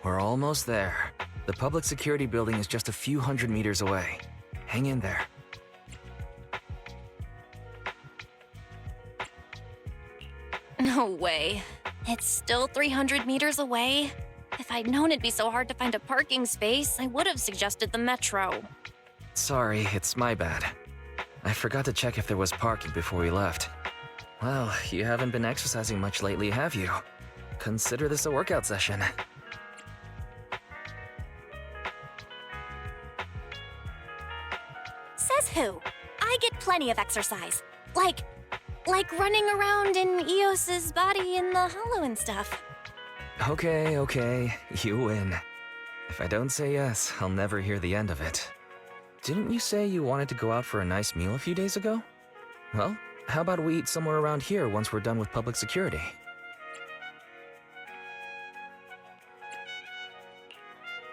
We're almost there. The public security building is just a few hundred meters away. Hang in there. No way. It's still 300 meters away? If I'd known it'd be so hard to find a parking space, I would have suggested the metro. Sorry, it's my bad. I forgot to check if there was parking before we left. Well, you haven't been exercising much lately, have you? Consider this a workout session. Says who? I get plenty of exercise. Like running around in Eos's body in the hollow and stuff. Okay, you win. If I don't say yes, I'll never hear the end of it. Didn't you say you wanted to go out for a nice meal a few days ago? Well, how about we eat somewhere around here once we're done with public security?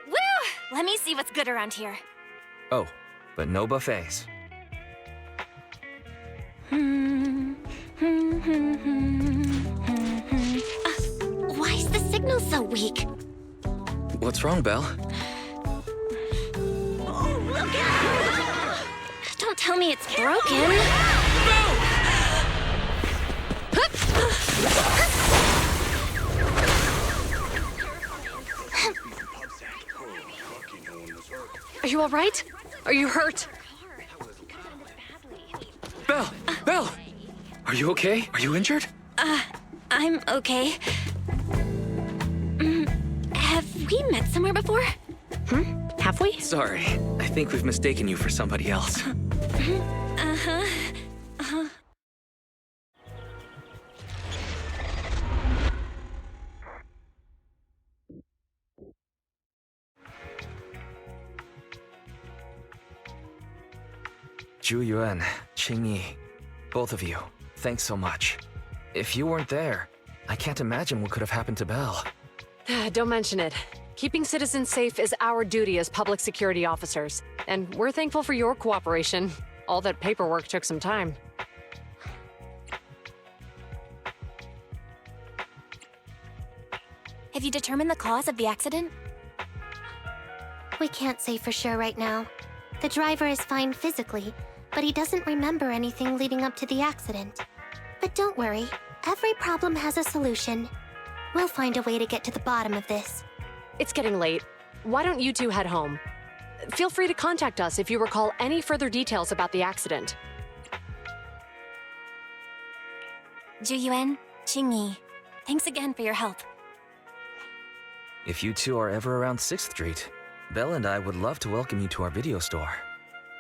Woo! Let me see what's good around here. Oh, but no buffets. Why is the signal so weak? What's wrong, Belle? Oh, look out! Don't tell me it's broken. Are you all right? Are you hurt? Belle! Are you okay? Are you injured? I'm okay. Have we met somewhere before? Have we? Sorry, I think we've mistaken you for somebody else. Zhu Yuan, Qingyi, both of you, thanks so much. If you weren't there, I can't imagine what could have happened to Belle. Don't mention it. Keeping citizens safe is our duty as public security officers, and we're thankful for your cooperation. All that paperwork took some time. Have you determined the cause of the accident? We can't say for sure right now. The driver is fine physically, but he doesn't remember anything leading up to the accident. But don't worry, every problem has a solution. We'll find a way to get to the bottom of this. It's getting late. Why don't you two head home? Feel free to contact us if you recall any further details about the accident. Zhu Yuan, Qingyi, thanks again for your help. If you two are ever around 6th Street, Belle and I would love to welcome you to our video store.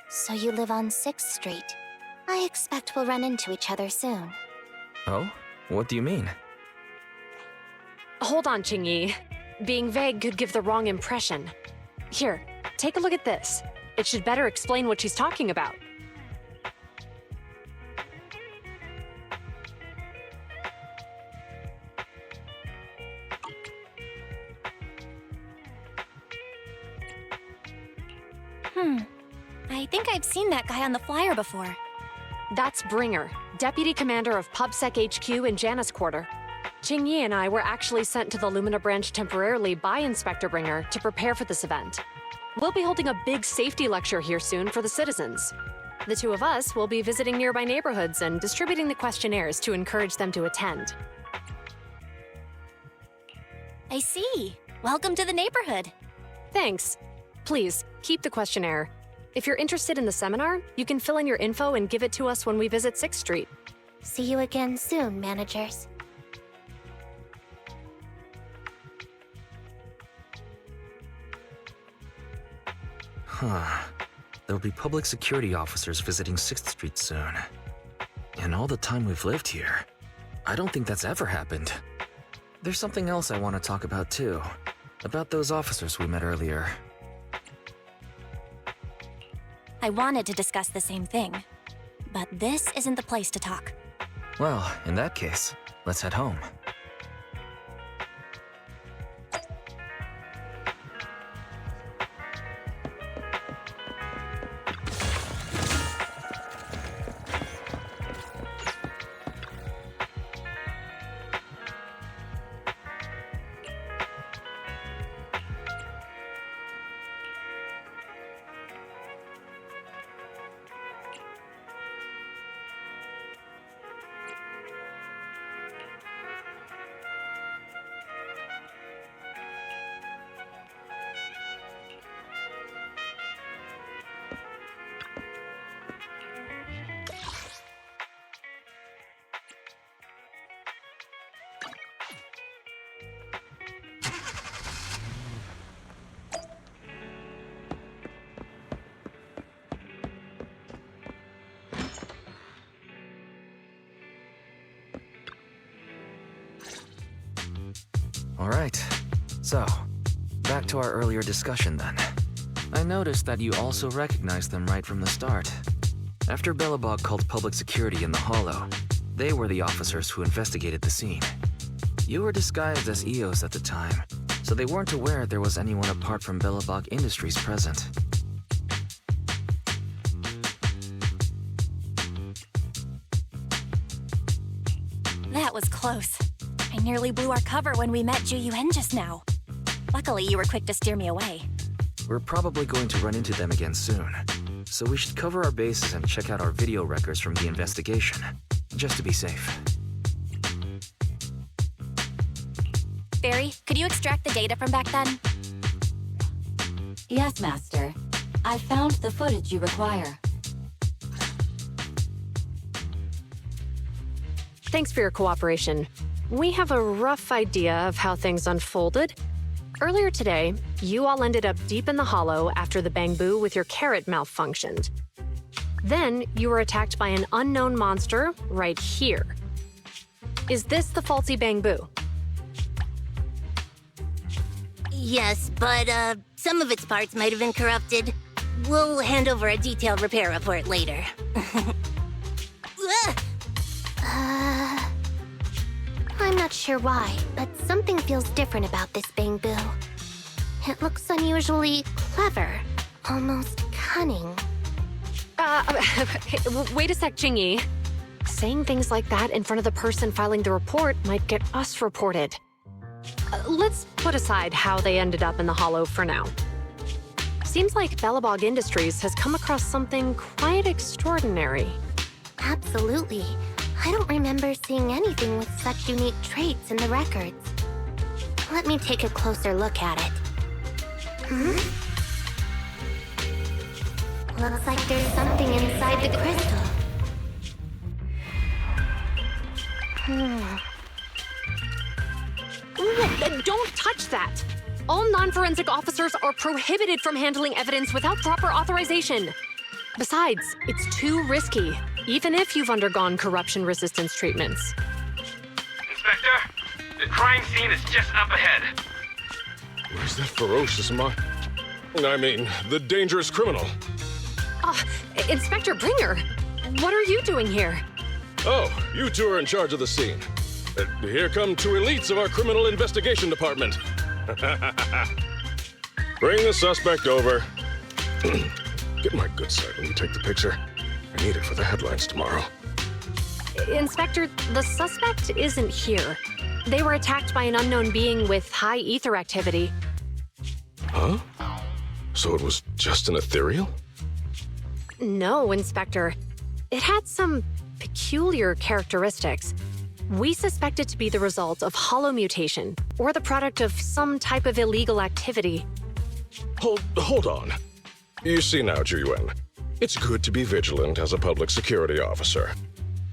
So you live on 6th Street. I expect we'll run into each other soon. Oh? What do you mean? Hold on, Qingyi. Being vague could give the wrong impression. Here, take a look at this. It should better explain what she's talking about. I think I've seen that guy on the flyer before. That's Bringer, Deputy Commander of PubSec HQ in Janus Quarter. Qingyi and I were actually sent to the Lumina branch temporarily by Inspector Bringer to prepare for this event. We'll be holding a big safety lecture here soon for the citizens. The two of us will be visiting nearby neighborhoods and distributing the questionnaires to encourage them to attend. I see. Welcome to the neighborhood. Thanks. Please, keep the questionnaire. If you're interested in the seminar, you can fill in your info and give it to us when we visit 6th Street. See you again soon, managers. There'll be public security officers visiting 6th Street soon. In all the time we've lived here, I don't think that's ever happened. There's something else I want to talk about too. About those officers we met earlier. I wanted to discuss the same thing, but this isn't the place to talk. Well, in that case, let's head home. Alright. So, back to our earlier discussion then. I noticed that you also recognized them right from the start. After Belobog called public security in the Hollow, they were the officers who investigated the scene. You were disguised as EOS at the time, so they weren't aware there was anyone apart from Belobog Industries present. That was close. I nearly blew our cover when we met Juyuan just now. Luckily, you were quick to steer me away. We're probably going to run into them again soon, so we should cover our bases and check out our video records from the investigation, just to be safe. Barry, could you extract the data from back then? Yes, Master. I found the footage you require. Thanks for your cooperation. We have a rough idea of how things unfolded. Earlier today, you all ended up deep in the Hollow after the bamboo with your carrot malfunctioned. Then, you were attacked by an unknown monster right here. Is this the faulty bamboo? Yes, but some of its parts might have been corrupted. We'll hand over a detailed repair report later. I'm not sure why, but something feels different about this bamboo. It looks unusually clever, almost cunning. Wait a sec, Jingyi. Saying things like that in front of the person filing the report might get us reported. Let's put aside how they ended up in the Hollow for now. Seems like Belobog Industries has come across something quite extraordinary. Absolutely. I don't remember seeing anything with such unique traits in the records. Let me take a closer look at it. Looks like there's something inside the crystal. Don't touch that! All non-forensic officers are prohibited from handling evidence without proper authorization. Besides, it's too risky, even if you've undergone corruption resistance treatments. Inspector, the crime scene is just up ahead. Where's that ferocious the dangerous criminal? Inspector Bringer, what are you doing here? Oh, you two are in charge of the scene. Here come two elites of our criminal investigation department. Bring the suspect over. Get my good side when you take the picture. I need it for the headlines tomorrow. Inspector, the suspect isn't here. They were attacked by an unknown being with high ether activity. Huh? So it was just an ethereal? No, Inspector. It had some peculiar characteristics. We suspect it to be the result of hollow mutation, or the product of some type of illegal activity. Hold on. You see now, Juyuan, it's good to be vigilant as a public security officer,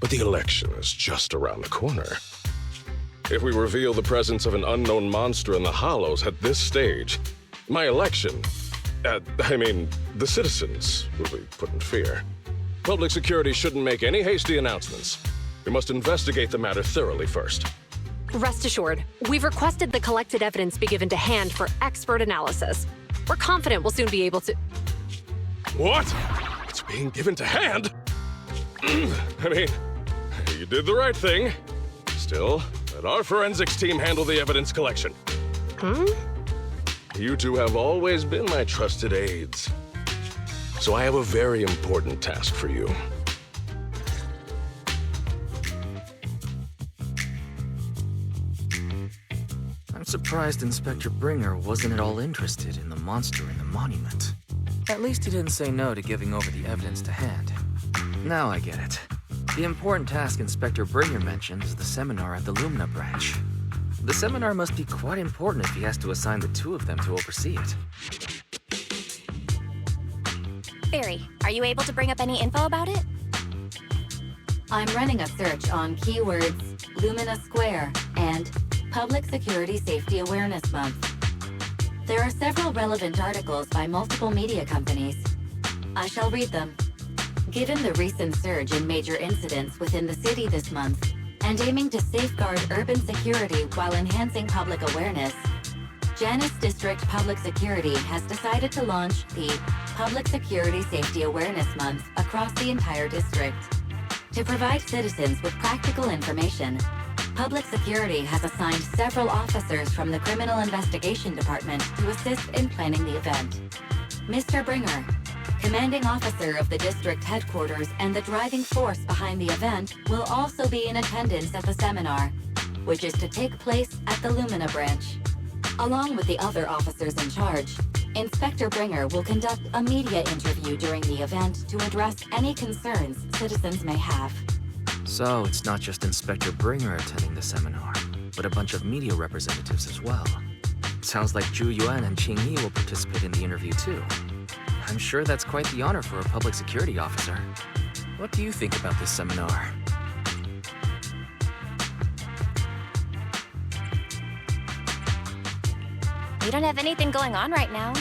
but the election is just around the corner. If we reveal the presence of an unknown monster in the Hollows at this stage, my election, the citizens will be put in fear. Public security shouldn't make any hasty announcements. We must investigate the matter thoroughly first. Rest assured, we've requested the collected evidence be given to hand for expert analysis. We're confident we'll soon be able to... What? It's being given to hand? You did the right thing. Still, let our forensics team handle the evidence collection. You two have always been my trusted aides. So I have a very important task for you. I'm surprised Inspector Bringer wasn't at all interested in the monster in the monument. At least he didn't say no to giving over the evidence to hand. Now I get it. The important task Inspector Bringer mentioned is the seminar at the Lumina branch. The seminar must be quite important if he has to assign the two of them to oversee it. Barry, are you able to bring up any info about it? I'm running a search on keywords Lumina Square and Public Security Safety Awareness Month. There are several relevant articles by multiple media companies. I shall read them. Given the recent surge in major incidents within the city this month, and aiming to safeguard urban security while enhancing public awareness, Janus District Public Security has decided to launch the Public Security Safety Awareness Month across the entire district. To provide citizens with practical information, Public Security has assigned several officers from the Criminal Investigation Department to assist in planning the event. Mr. Bringer, commanding officer of the district headquarters and the driving force behind the event, will also be in attendance at the seminar, which is to take place at the Lumina branch. Along with the other officers in charge, Inspector Bringer will conduct a media interview during the event to address any concerns citizens may have. So it's not just Inspector Bringer attending the seminar, but a bunch of media representatives as well. Sounds like Zhu Yuan and Qing Yi will participate in the interview too. I'm sure that's quite the honor for a public security officer. What do you think about this seminar? We don't have anything going on right now,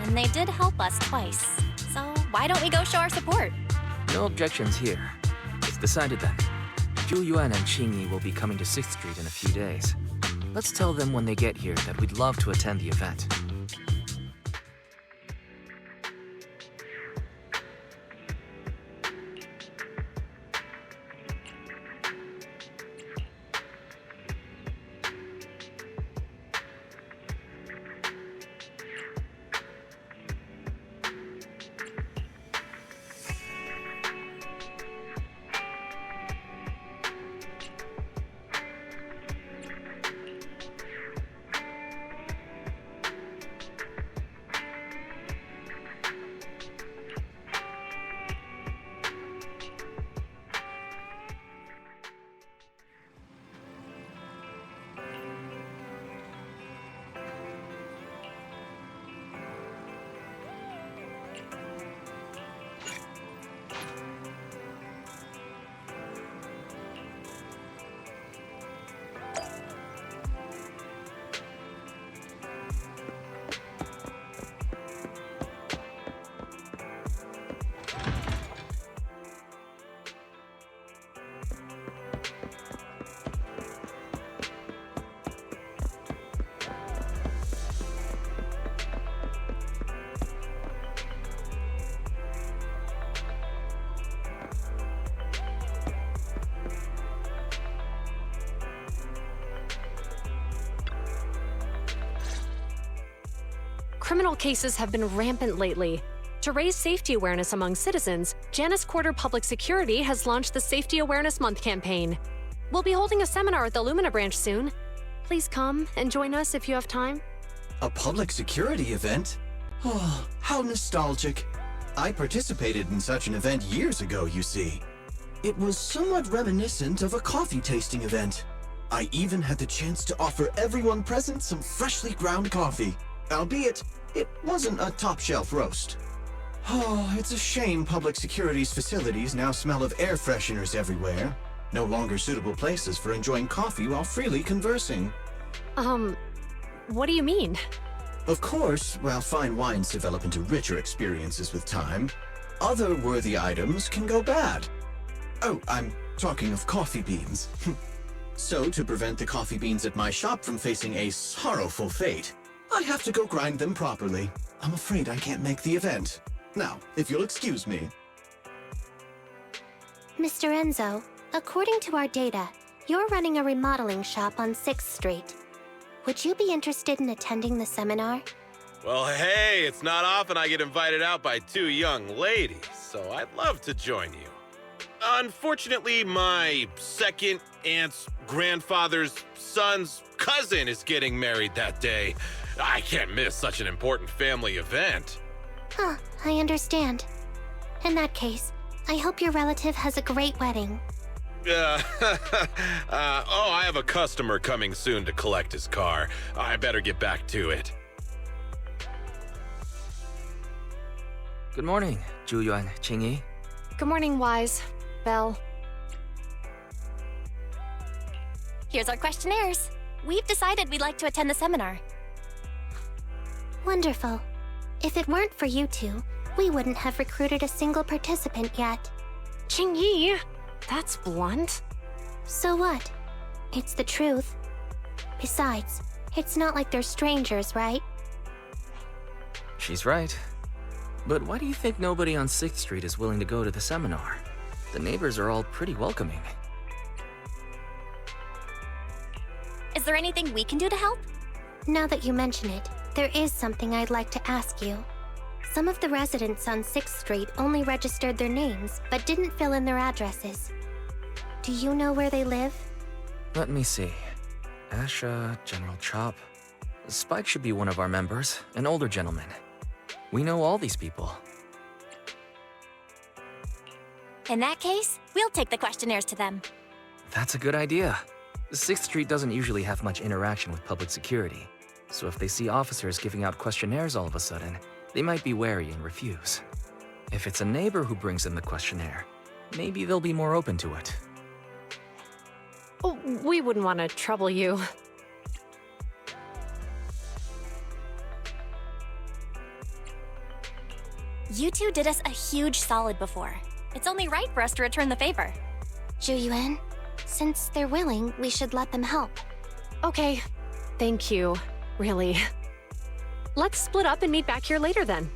and they did help us twice. So why don't we go show our support? No objections here. It's decided then. Zhu Yuan and Qing Yi will be coming to 6th Street in a few days. Let's tell them when they get here that we'd love to attend the event. Criminal cases have been rampant lately. To raise safety awareness among citizens, Janus Quarter Public Security has launched the Safety Awareness Month campaign. We'll be holding a seminar at the Lumina branch soon. Please come and join us if you have time. A public security event? Oh, how nostalgic. I participated in such an event years ago, you see. It was somewhat reminiscent of a coffee tasting event. I even had the chance to offer everyone present some freshly ground coffee, albeit it wasn't a top-shelf roast. Oh, it's a shame public security's facilities now smell of air fresheners everywhere. No longer suitable places for enjoying coffee while freely conversing. What do you mean? Of course, while fine wines develop into richer experiences with time, other worthy items can go bad. Oh, I'm talking of coffee beans. So, to prevent the coffee beans at my shop from facing a sorrowful fate, I have to go grind them properly. I'm afraid I can't make the event. Now, if you'll excuse me. Mr. Enzo, according to our data, you're running a remodeling shop on 6th Street. Would you be interested in attending the seminar? Well, hey, it's not often I get invited out by two young ladies, so I'd love to join you. Unfortunately, my second aunt's grandfather's son's cousin is getting married that day. I can't miss such an important family event. Huh, I understand. In that case, I hope your relative has a great wedding. I have a customer coming soon to collect his car. I better get back to it. Good morning, Zhu Yuan, Qing Yi. Good morning, Wise. Belle. Here's our questionnaires. We've decided we'd like to attend the seminar. Wonderful. If it weren't for you two, we wouldn't have recruited a single participant yet. Qing Yi, that's blunt. So what? It's the truth. Besides, it's not like they're strangers, right? She's right. But why do you think nobody on 6th Street is willing to go to the seminar? The neighbors are all pretty welcoming. Is there anything we can do to help? Now that you mention it, there is something I'd like to ask you. Some of the residents on 6th Street only registered their names, but didn't fill in their addresses. Do you know where they live? Let me see. Asha, General Chop. Spike should be one of our members, an older gentleman. We know all these people. In that case, we'll take the questionnaires to them. That's a good idea. 6th Street doesn't usually have much interaction with public security, so if they see officers giving out questionnaires all of a sudden, they might be wary and refuse. If it's a neighbor who brings in the questionnaire, maybe they'll be more open to it. Oh, we wouldn't want to trouble you. You two did us a huge solid before. It's only right for us to return the favor. Zhu Yuan, since they're willing, we should let them help. Okay, thank you, really. Let's split up and meet back here later then.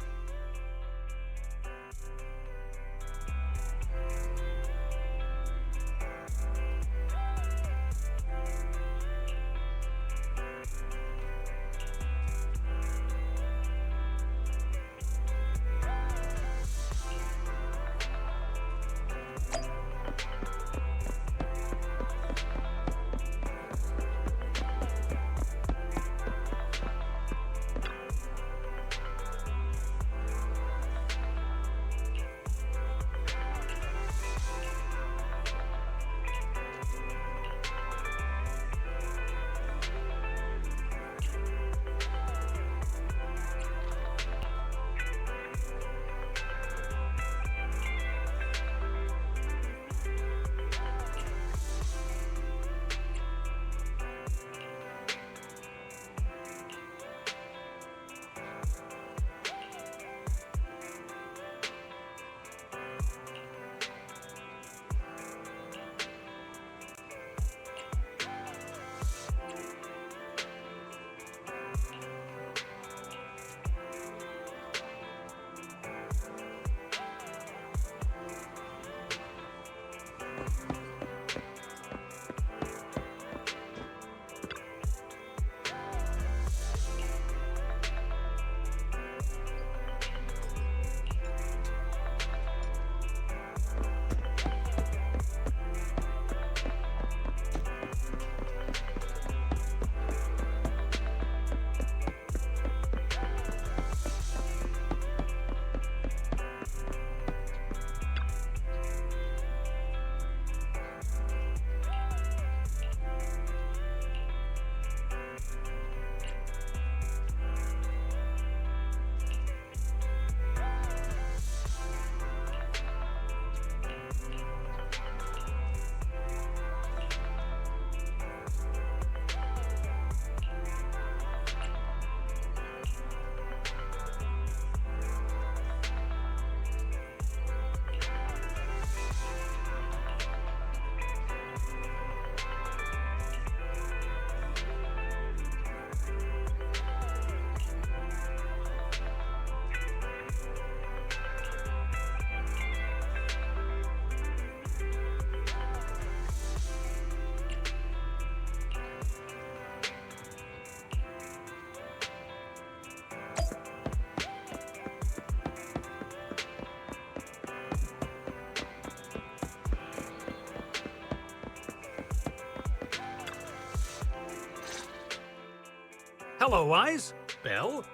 Hello, Eyes. Belle?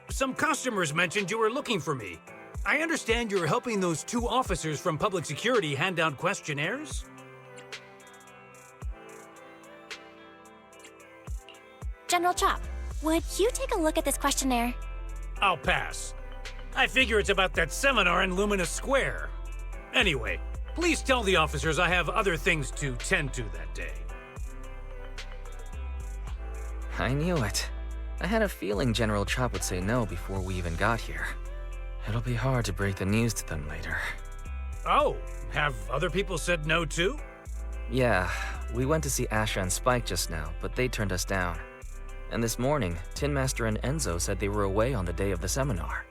Some customers mentioned you were looking for me. I understand you're helping those 2 officers from public security hand out questionnaires? General Chop, would you take a look at this questionnaire? I'll pass. I figure it's about that seminar in Lumina Square. Anyway, please tell the officers I have other things to tend to that day. I knew it. I had a feeling General Chop would say no before we even got here. It'll be hard to break the news to them later. Oh, have other people said no too? Yeah, we went to see Asha and Spike just now, but they turned us down. And this morning, Tin Master and Enzo said they were away on the day of the seminar.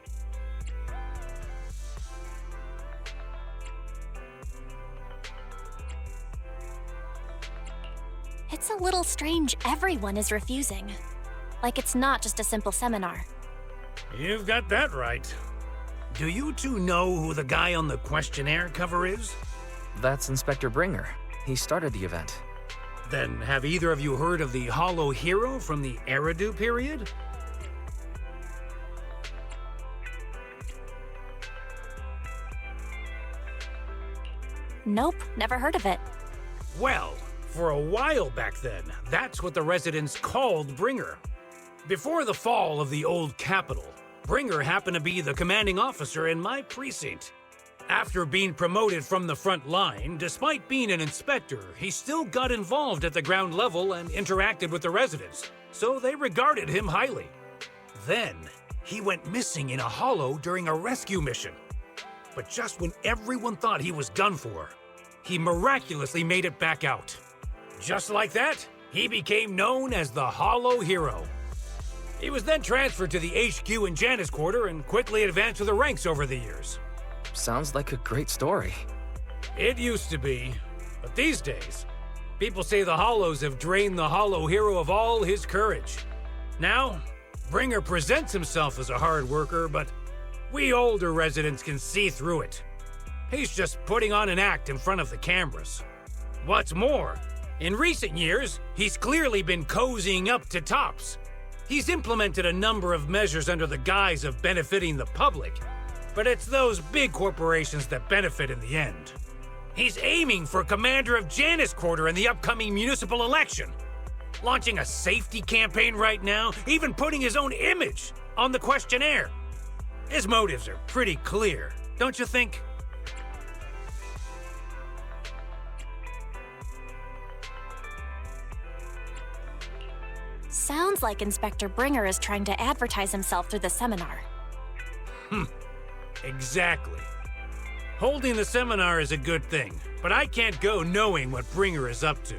It's a little strange everyone is refusing. Like it's not just a simple seminar. You've got that right. Do you two know who the guy on the questionnaire cover is? That's Inspector Bringer. He started the event. Then have either of you heard of the Hollow Hero from the Eridu period? Nope, never heard of it. Well, for a while back then, that's what the residents called Bringer. Before the fall of the old capital, Bringer happened to be the commanding officer in my precinct. After being promoted from the front line, despite being an inspector, he still got involved at the ground level and interacted with the residents, so they regarded him highly. Then, he went missing in a hollow during a rescue mission. But just when everyone thought he was done for, he miraculously made it back out. Just like that, he became known as the Hollow Hero. He was then transferred to the HQ in Janus Quarter and quickly advanced to the ranks over the years. Sounds like a great story. It used to be, but these days, people say the Hollows have drained the Hollow Hero of all his courage. Now, Bringer presents himself as a hard worker, but we older residents can see through it. He's just putting on an act in front of the cameras. What's more, in recent years, he's clearly been cozying up to tops. He's implemented a number of measures under the guise of benefiting the public, but it's those big corporations that benefit in the end. He's aiming for commander of Janus Quarter in the upcoming municipal election, launching a safety campaign right now, even putting his own image on the questionnaire. His motives are pretty clear, don't you think? Sounds like Inspector Bringer is trying to advertise himself through the seminar. Exactly. Holding the seminar is a good thing, but I can't go knowing what Bringer is up to.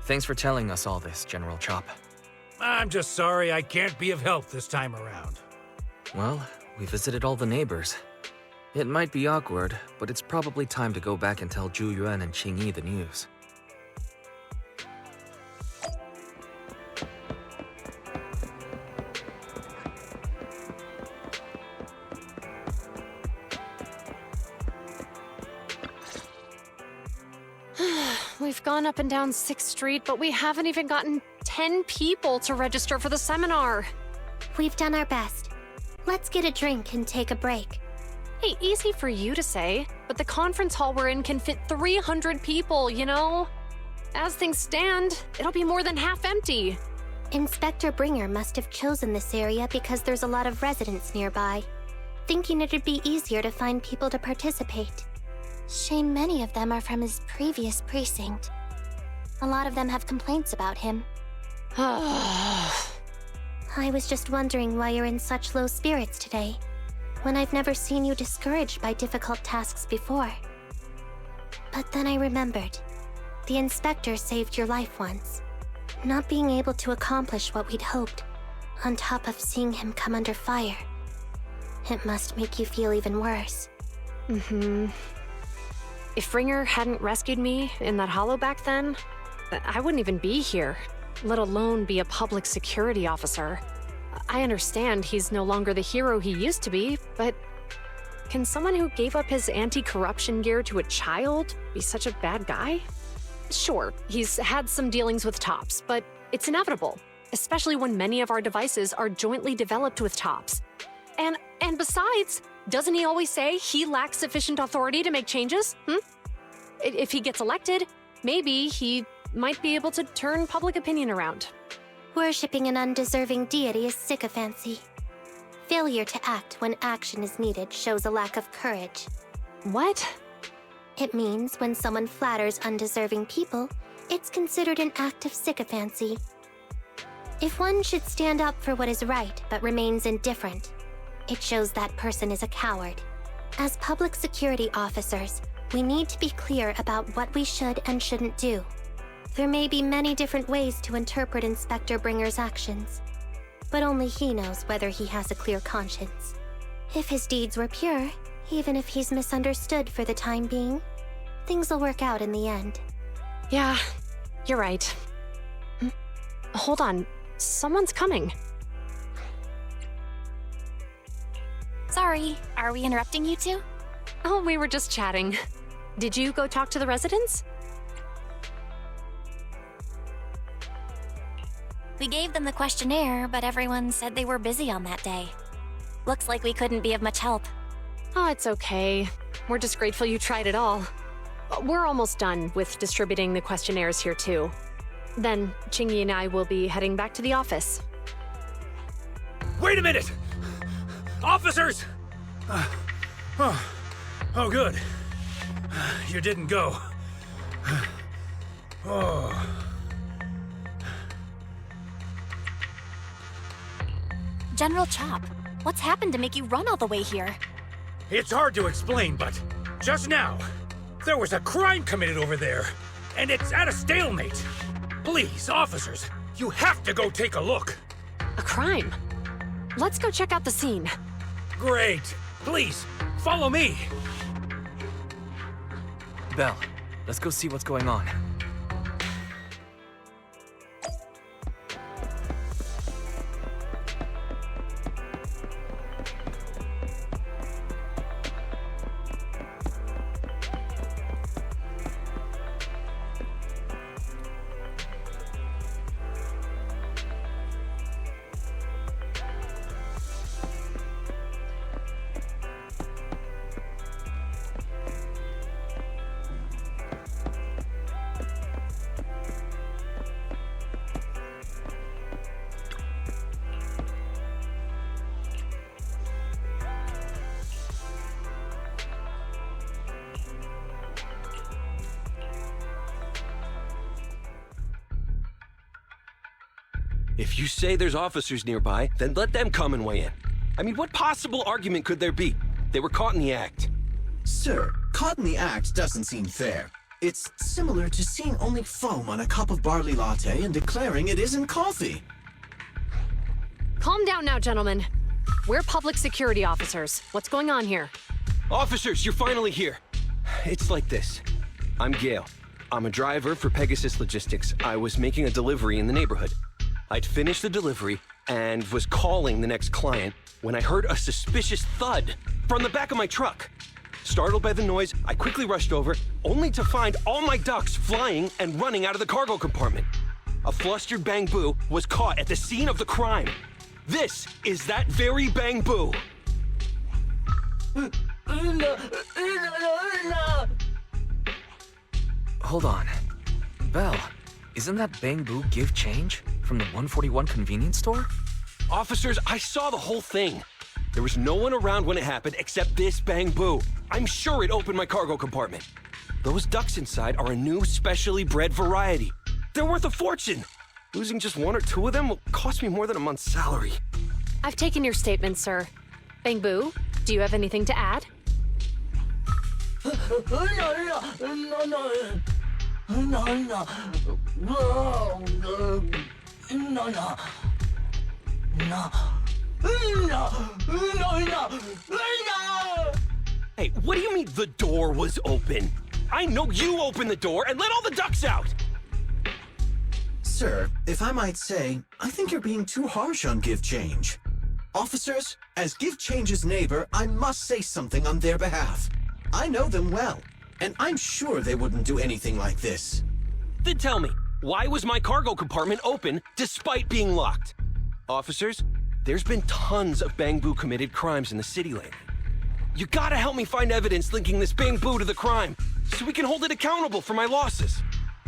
Thanks for telling us all this, General Chop. I'm just sorry I can't be of help this time around. Well, we visited all the neighbors. It might be awkward, but it's probably time to go back and tell Zhu Yuan and Qing Yi the news. We've gone up and down 6th Street, but we haven't even gotten 10 people to register for the seminar. We've done our best. Let's get a drink and take a break. Hey, easy for you to say, but the conference hall we're in can fit 300 people, you know? As things stand, it'll be more than half empty. Inspector Bringer must have chosen this area because there's a lot of residents nearby, thinking it'd be easier to find people to participate. Shame many of them are from his previous precinct. A lot of them have complaints about him. I was just wondering why you're in such low spirits today, when I've never seen you discouraged by difficult tasks before. But then I remembered. The inspector saved your life once. Not being able to accomplish what we'd hoped, on top of seeing him come under fire. It must make you feel even worse. If Bringer hadn't rescued me in that hollow back then, I wouldn't even be here, let alone be a public security officer. I understand he's no longer the hero he used to be, but can someone who gave up his anti-corruption gear to a child be such a bad guy? Sure, he's had some dealings with Tops, but it's inevitable, especially when many of our devices are jointly developed with Tops. And besides, doesn't he always say he lacks sufficient authority to make changes? If he gets elected, maybe he might be able to turn public opinion around. Worshipping an undeserving deity is sycophancy. Failure to act when action is needed shows a lack of courage. What? It means when someone flatters undeserving people, it's considered an act of sycophancy. If one should stand up for what is right but remains indifferent, it shows that person is a coward. As public security officers, We need to be clear about what we should and shouldn't do. There may be many different ways to interpret Inspector Bringer's actions, but only he knows whether he has a clear conscience. If his deeds were pure, even if he's misunderstood for the time being, things will work out in the end. Yeah, you're right. Hold on, someone's coming. Sorry, are we interrupting you two? Oh, we were just chatting. Did you go talk to the residents? We gave them the questionnaire, but everyone said they were busy on that day. Looks like we couldn't be of much help. Oh, it's okay. We're just grateful you tried it all. We're almost done with distributing the questionnaires here, too. Then, Chingy and I will be heading back to the office. Wait a minute! Officers! Oh, good. You didn't go. Oh. General Chop, what's happened to make you run all the way here? It's hard to explain, but just now, there was a crime committed over there, and it's at a stalemate. Please, officers, you have to go take a look. A crime? Let's go check out the scene. Great. Please, follow me. Belle, let's go see what's going on. If you say there's officers nearby, then let them come and weigh in. I mean, what possible argument could there be? They were caught in the act. Sir, caught in the act doesn't seem fair. It's similar to seeing only foam on a cup of barley latte and declaring it isn't coffee. Calm down now, gentlemen. We're public security officers. What's going on here? Officers, you're finally here. It's like this. I'm Gale. I'm a driver for Pegasus Logistics. I was making a delivery in the neighborhood. I'd finished the delivery and was calling the next client when I heard a suspicious thud from the back of my truck. Startled by the noise, I quickly rushed over, only to find all my ducks flying and running out of the cargo compartment. A flustered Bang Boo was caught at the scene of the crime. This is that very Bang Boo. Hold on. Belle, isn't that Bang Boo give change from the 141 convenience store? Officers, I saw the whole thing. There was no one around when it happened except this Bang Boo. I'm sure it opened my cargo compartment. Those ducks inside are a new specially bred variety. They're worth a fortune. Losing just one or two of them will cost me more than a month's salary. I've taken your statement, sir. Bang Boo, do you have anything to add? Hey, what do you mean the door was open? I know you opened the door and let all the ducks out! Sir, if I might say, I think you're being too harsh on Give Change. Officers, as Give Change's neighbor, I must say something on their behalf. I know them well, and I'm sure they wouldn't do anything like this. Then tell me, why was my cargo compartment open despite being locked? Officers, there's been tons of Bang Boo committed crimes in the city lately. You gotta help me find evidence linking this Bang Boo to the crime, so we can hold it accountable for my losses.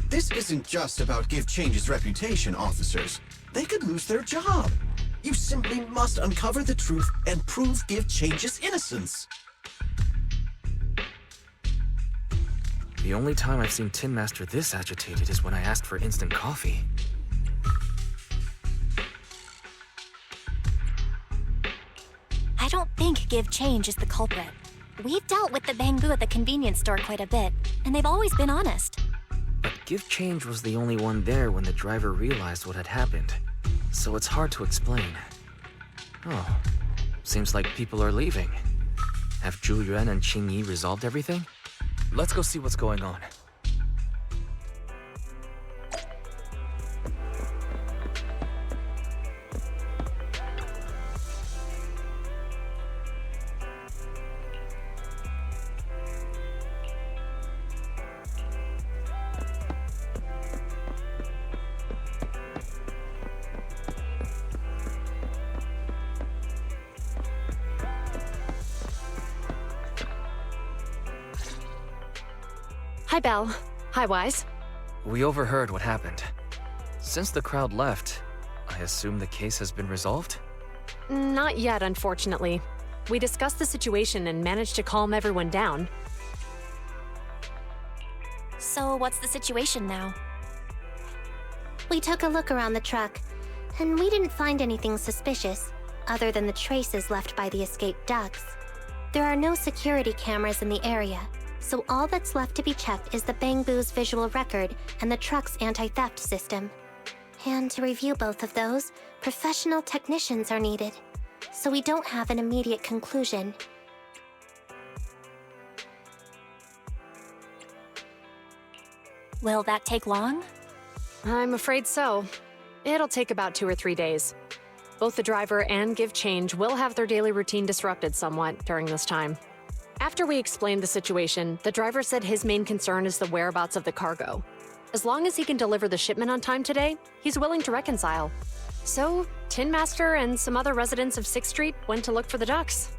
This isn't just about Give Change's reputation, officers. They could lose their job. You simply must uncover the truth and prove Give Change's innocence. The only time I've seen Tin Master this agitated is when I asked for instant coffee. I don't think Give Change is the culprit. We've dealt with the Bangbu at the convenience store quite a bit, and they've always been honest. But Give Change was the only one there when the driver realized what had happened, so it's hard to explain. Oh, seems like people are leaving. Have Zhu Yuan and Qing Yi resolved everything? Let's go see what's going on. Hi, Belle. Hi, Wise. We overheard what happened. Since the crowd left, I assume the case has been resolved? Not yet, unfortunately. We discussed the situation and managed to calm everyone down. So what's the situation now? We took a look around the truck, and we didn't find anything suspicious, other than the traces left by the escaped ducks. There are no security cameras in the area, so all that's left to be checked is the Bangbu's visual record and the truck's anti-theft system. And to review both of those, professional technicians are needed, so we don't have an immediate conclusion. Will that take long? I'm afraid so. It'll take about 2 or 3 days. Both the driver and Give Change will have their daily routine disrupted somewhat during this time. After we explained the situation, the driver said his main concern is the whereabouts of the cargo. As long as he can deliver the shipment on time today, he's willing to reconcile. So, Tin Master and some other residents of 6th Street went to look for the ducks.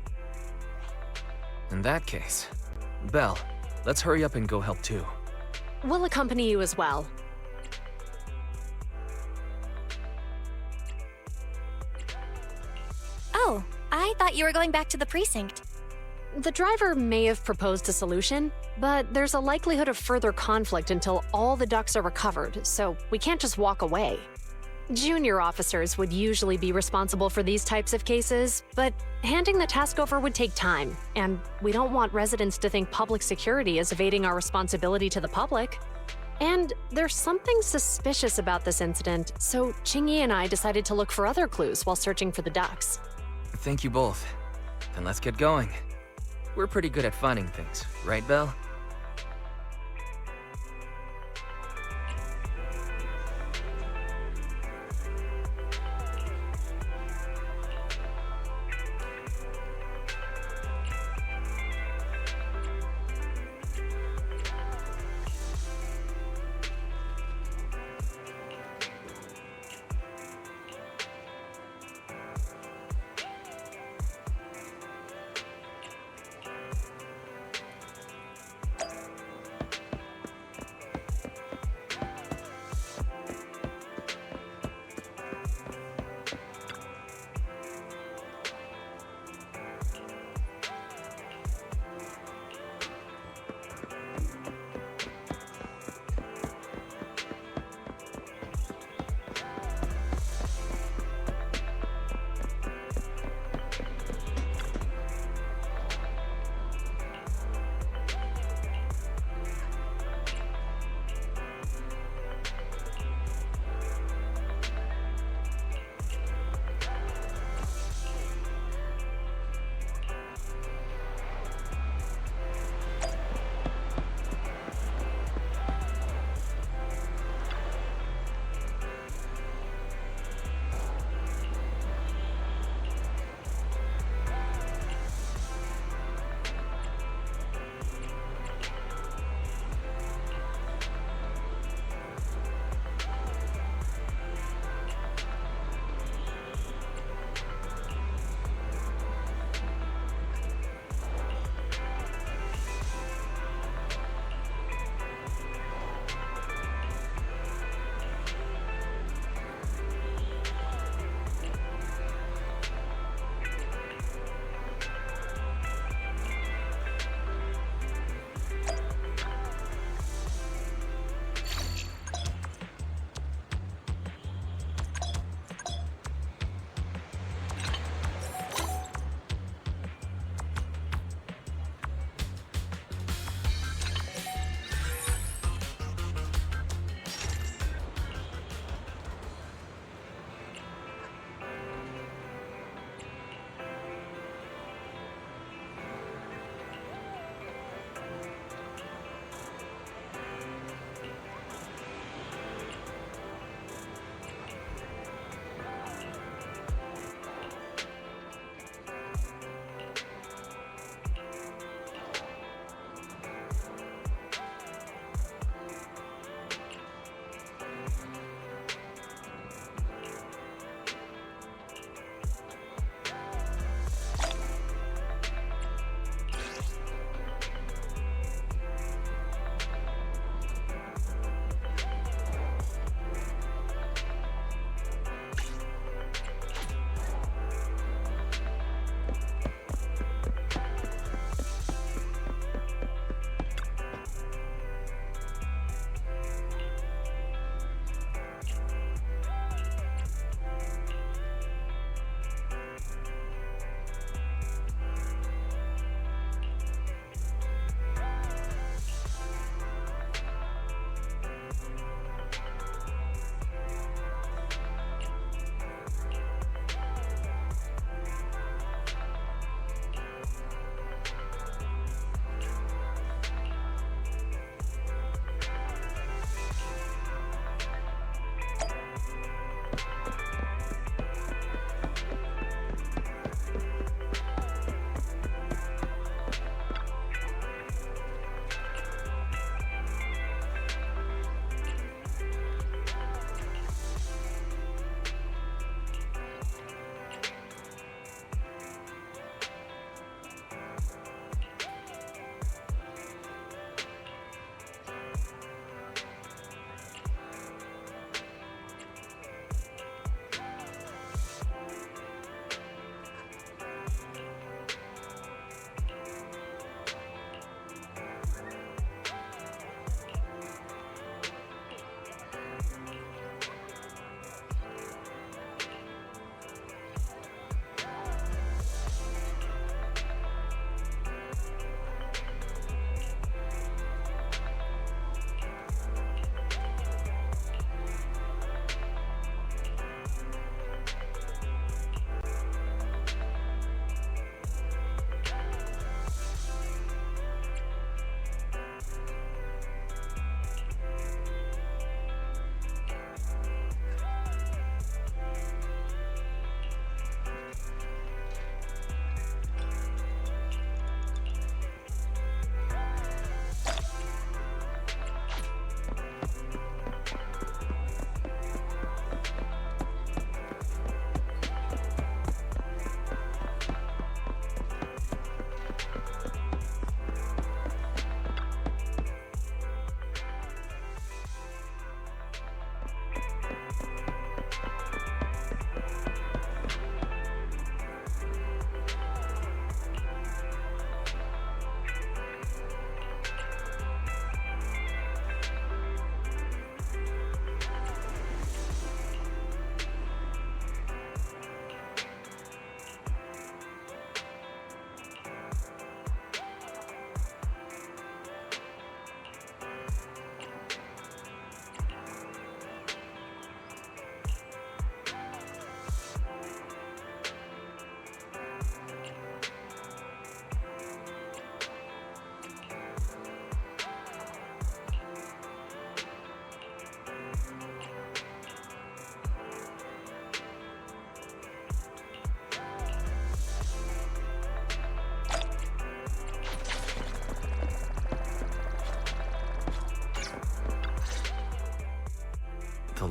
In that case, Belle, let's hurry up and go help too. We'll accompany you as well. Oh, I thought you were going back to the precinct. The driver may have proposed a solution, but there's a likelihood of further conflict until all the ducks are recovered, so we can't just walk away. Junior officers would usually be responsible for these types of cases, but handing the task over would take time, and we don't want residents to think public security is evading our responsibility to the public. And there's something suspicious about this incident, so Qing Yi and I decided to look for other clues while searching for the ducks. Thank you both. Then let's get going. We're pretty good at finding things, right, Belle?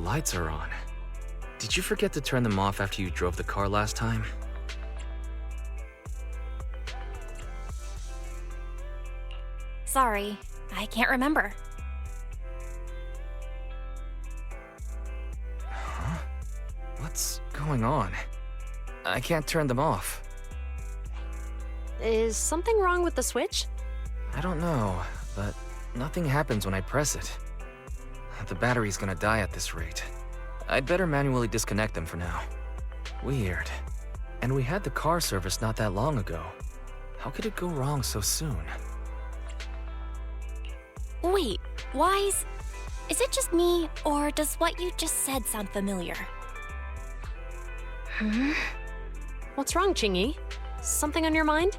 lights are on. Did you forget to turn them off after you drove the car last time? Sorry, I can't remember. Huh? What's going on? I can't turn them off. Is something wrong with the switch? I don't know, but nothing happens when I press it. The battery's gonna die at this rate. I'd better manually disconnect them for now. Weird. And we had the car serviced not that long ago. How could it go wrong so soon? Wait, Wise? Is it just me, or does what you just said sound familiar? What's wrong, Qingyi? Something on your mind?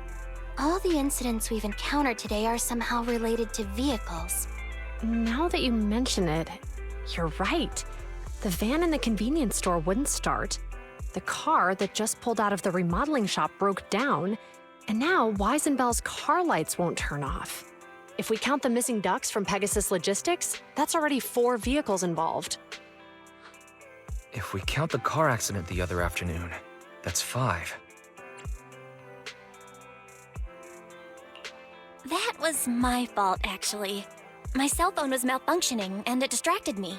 All the incidents we've encountered today are somehow related to vehicles. Now that you mention it, you're right. The van in the convenience store wouldn't start. The car that just pulled out of the remodeling shop broke down. And now Wise and Belle's car lights won't turn off. If we count the missing ducks from Pegasus Logistics, that's already 4 vehicles involved. If we count the car accident the other afternoon, that's 5. That was my fault, actually. My cell phone was malfunctioning, and it distracted me.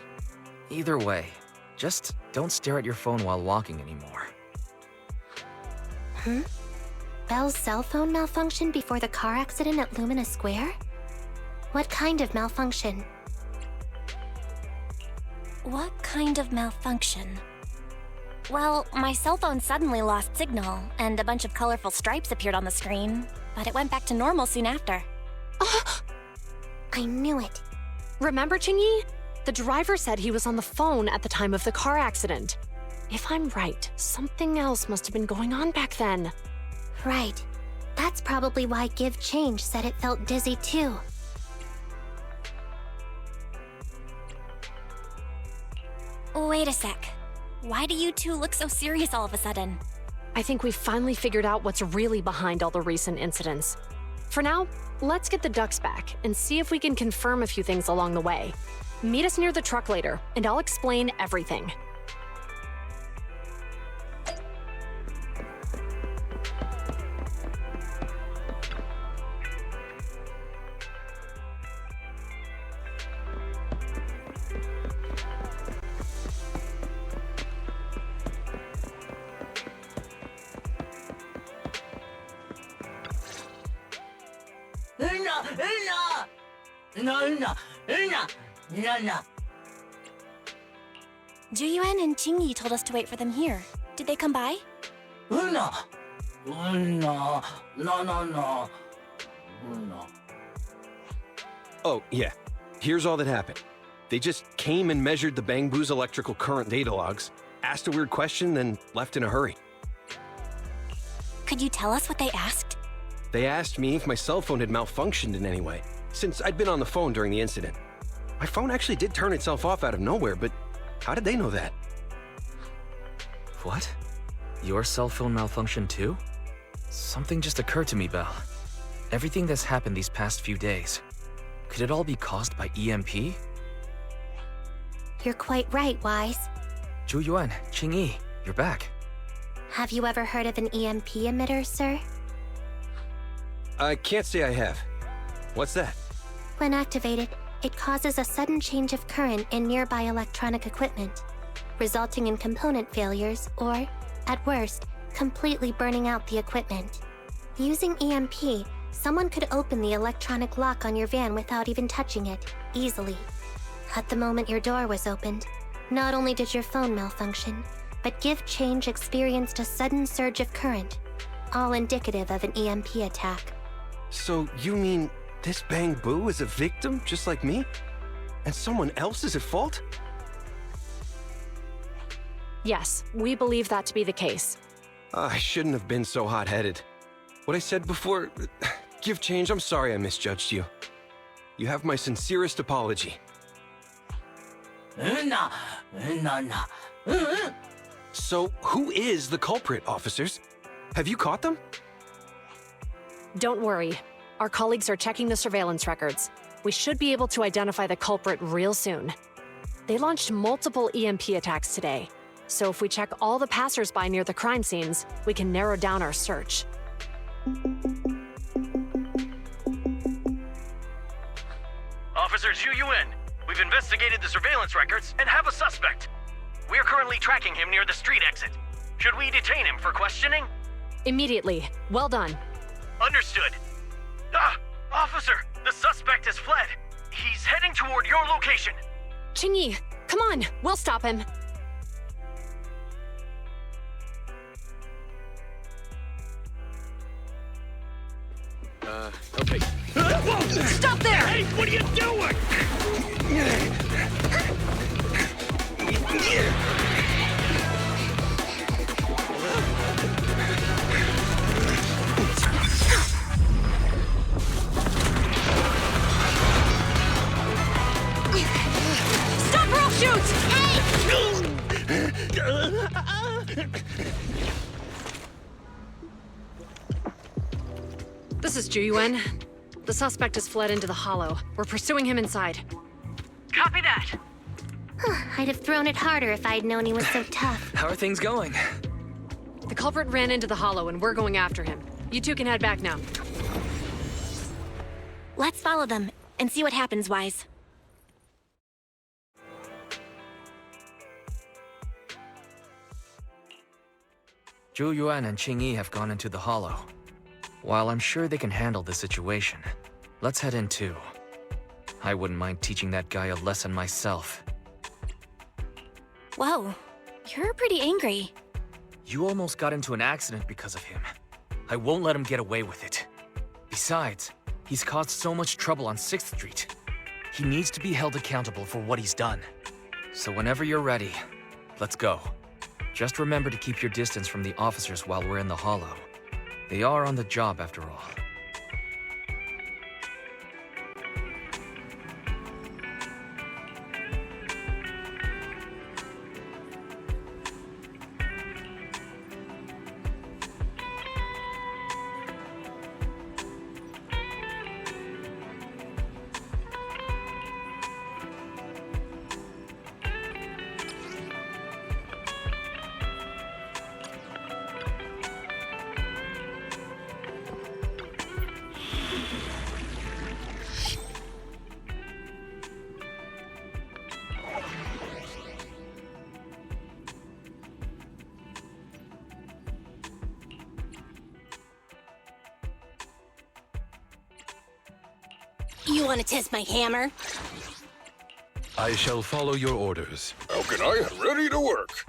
Either way, just don't stare at your phone while walking anymore. Belle's cell phone malfunctioned before the car accident at Lumina Square? What kind of malfunction? What kind of malfunction? Well, my cell phone suddenly lost signal, and a bunch of colorful stripes appeared on the screen, but it went back to normal soon after. I knew it. Remember, Qingyi? The driver said he was on the phone at the time of the car accident. If I'm right, something else must have been going on back then. Right. That's probably why Give Change said it felt dizzy too. Wait a sec. Why do you two look so serious all of a sudden? I think we've finally figured out what's really behind all the recent incidents. For now, let's get the ducks back and see if we can confirm a few things along the way. Meet us near the truck later, and I'll explain everything. Juyuan and Qingyi told us to wait for them here. Did they come by? Oh, yeah. Here's all that happened. They just came and measured the Bangbu's electrical current data logs, asked a weird question, then left in a hurry. Could you tell us what they asked? They asked me if my cell phone had malfunctioned in any way, since I'd been on the phone during the incident. My phone actually did turn itself off out of nowhere, but how did they know that? What? Your cell phone malfunctioned too? Something just occurred to me, Belle. Everything that's happened these past few days, could it all be caused by EMP? You're quite right, Wise. Juyuan, Qingyi, you're back. Have you ever heard of an EMP emitter, sir? I can't say I have. What's that? When activated, it causes a sudden change of current in nearby electronic equipment, resulting in component failures or, at worst, completely burning out the equipment. Using EMP, someone could open the electronic lock on your van without even touching it, easily. At the moment your door was opened, not only did your phone malfunction, but Give Change experienced a sudden surge of current, all indicative of an EMP attack. So you mean this Bangbu is a victim just like me? And someone else is at fault? Yes, we believe that to be the case. I shouldn't have been so hot-headed. What I said before... Give Change, I'm sorry I misjudged you. You have my sincerest apology. So, who is the culprit, officers? Have you caught them? Don't worry. Our colleagues are checking the surveillance records. We should be able to identify the culprit real soon. They launched multiple EMP attacks today. So if we check all the passersby near the crime scenes, we can narrow down our search. Officer Zhu Yuan, we've investigated the surveillance records and have a suspect. We are currently tracking him near the street exit. Should we detain him for questioning? Immediately. Well done. Understood. Officer, the suspect has fled. He's heading toward your location. Qingyi, come on, we'll stop him. Okay. Stop there! Hey, what are you doing? Stop or I'll shoot! This is Zhu Yuan. The suspect has fled into the hollow. We're pursuing him inside. Copy that. I'd have thrown it harder if I'd known he was so tough. How are things going? The culprit ran into the hollow and we're going after him. You two can head back now. Let's follow them and see what happens, Wise. Zhu Yuan and Qingyi have gone into the hollow. While I'm sure they can handle the situation, let's head in too. I wouldn't mind teaching that guy a lesson myself. Whoa, you're pretty angry. You almost got into an accident because of him. I won't let him get away with it. Besides, he's caused so much trouble on 6th Street. He needs to be held accountable for what he's done. So whenever you're ready, let's go. Just remember to keep your distance from the officers while we're in the hollow. They are on the job after all. You want to test my hammer? I shall follow your orders. How can I? Ready to work.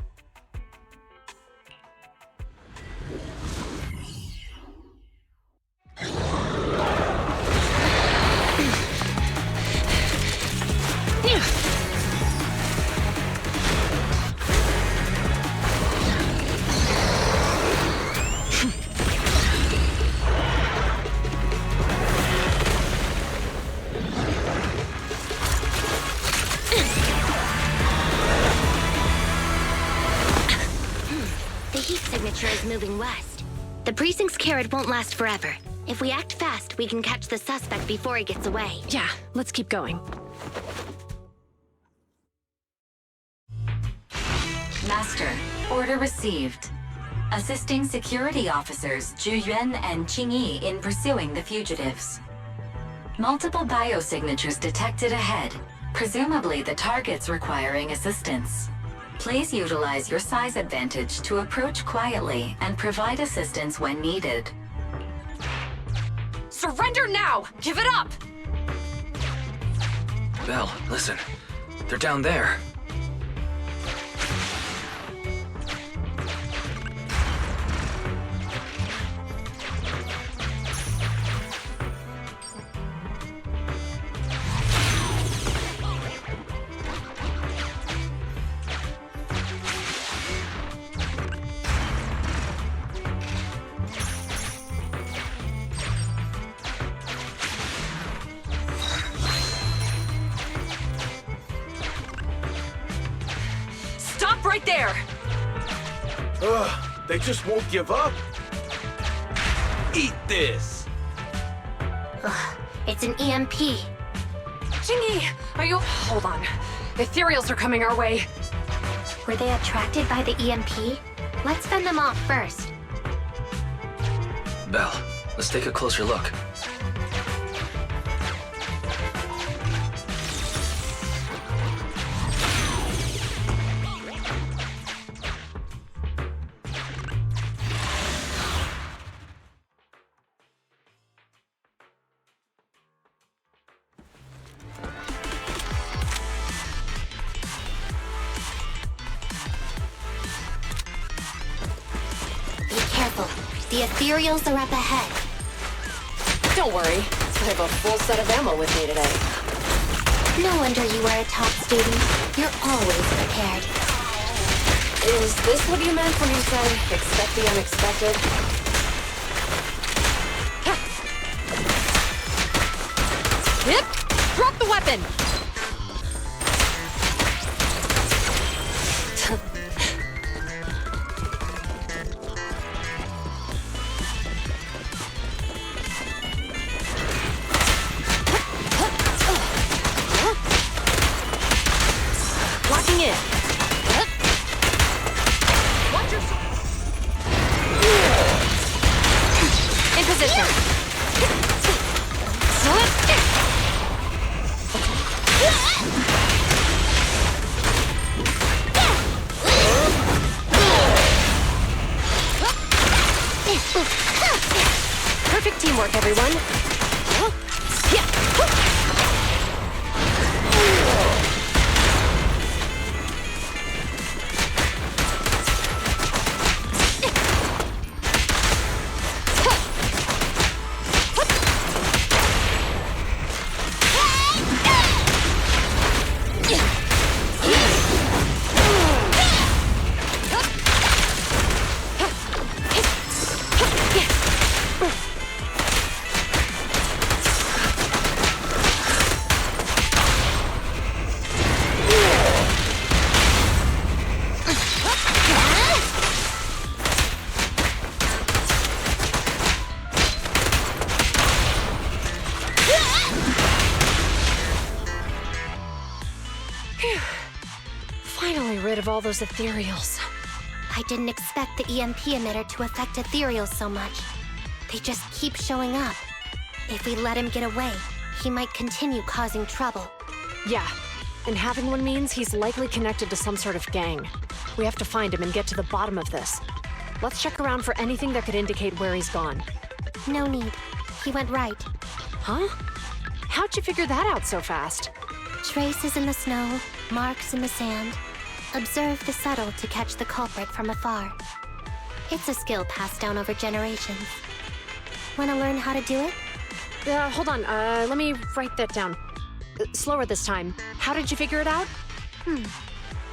The heat signature is moving west. The precinct's carrot won't last forever. If we act fast, we can catch the suspect before he gets away. Yeah, let's keep going. Master, order received. Assisting security officers Zhu Yuan and Qingyi in pursuing the fugitives. Multiple biosignatures detected ahead, presumably the targets requiring assistance. Please utilize your size advantage to approach quietly and provide assistance when needed. Surrender now! Give it up! Belle, listen. They're down there. Stop right there! They just won't give up. Eat this! It's an EMP. Qingyi, are you... Hold on. Ethereals are coming our way. Were they attracted by the EMP? Let's fend them off first. Belle, let's take a closer look. The Ethereals are up ahead. Don't worry, I have a full set of ammo with me today. No wonder you are a top student. You're always prepared. Is this what you meant when you said, expect the unexpected? Yep! Drop the weapon! Perfect teamwork, everyone. Finally rid of all those ethereals. I didn't expect the EMP emitter to affect ethereals so much. They just keep showing up. If we let him get away, he might continue causing trouble. Yeah, and having one means he's likely connected to some sort of gang. We have to find him and get to the bottom of this. Let's check around for anything that could indicate where he's gone. No need. He went right. Huh? How'd you figure that out so fast? Traces in the snow, marks in the sand. Observe the subtle to catch the culprit from afar. It's a skill passed down over generations. Want to learn how to do it? Hold on, let me write that down. Slower this time. How did you figure it out?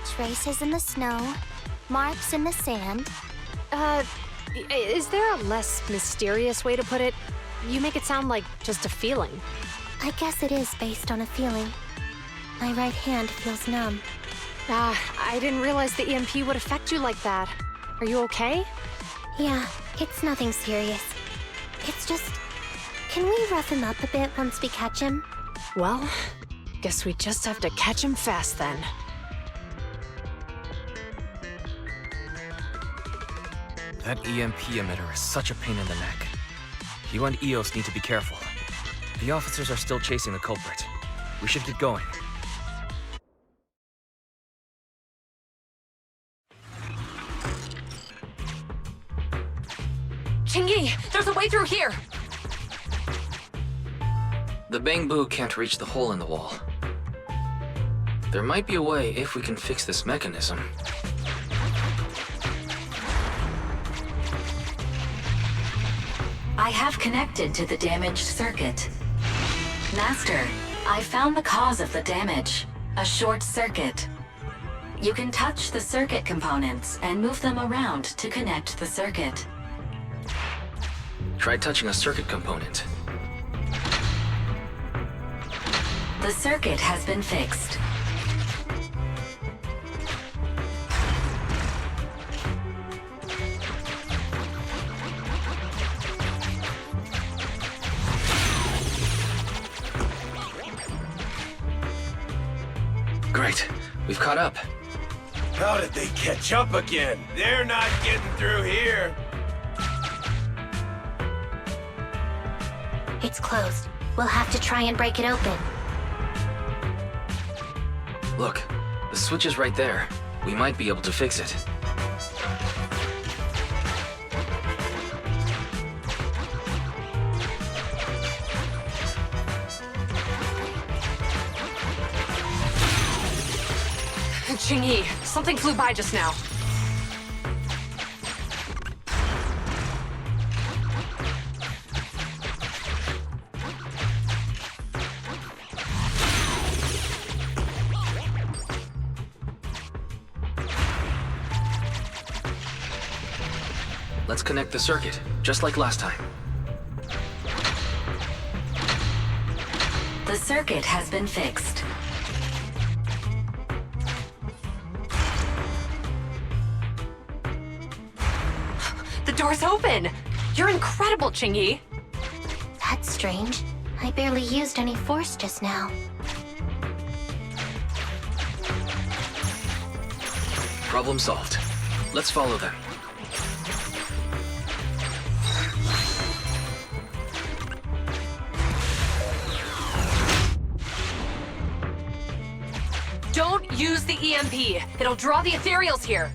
Traces in the snow, marks in the sand. Is there a less mysterious way to put it? You make it sound like just a feeling. I guess it is based on a feeling. My right hand feels numb. I didn't realize the EMP would affect you like that. Are you okay? Yeah, it's nothing serious. It's just... Can we rough him up a bit once we catch him? Well, guess we just have to catch him fast then. That EMP emitter is such a pain in the neck. You and EOS need to be careful. The officers are still chasing the culprit. We should get going. Chingy, there's a way through here! The bamboo can't reach the hole in the wall. There might be a way if we can fix this mechanism. I have connected to the damaged circuit. Master, I found the cause of the damage. A short circuit. You can touch the circuit components and move them around to connect the circuit. Try touching a circuit component. The circuit has been fixed. Great. right. We've caught up. How did they catch up again? They're not getting through here. It's closed. We'll have to try and break it open. Look, the switch is right there. We might be able to fix it. Qingyi, something flew by just now. Let's connect the circuit, just like last time. The circuit has been fixed. The door's open! You're incredible, Qingyi! That's strange. I barely used any force just now. Problem solved. Let's follow them. Don't use the EMP! It'll draw the ethereals here!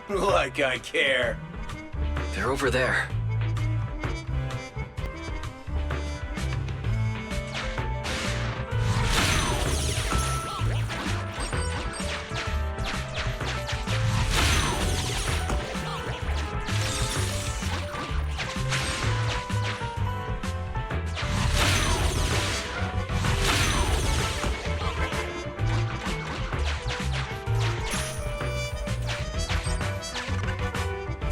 Like I care. They're over there.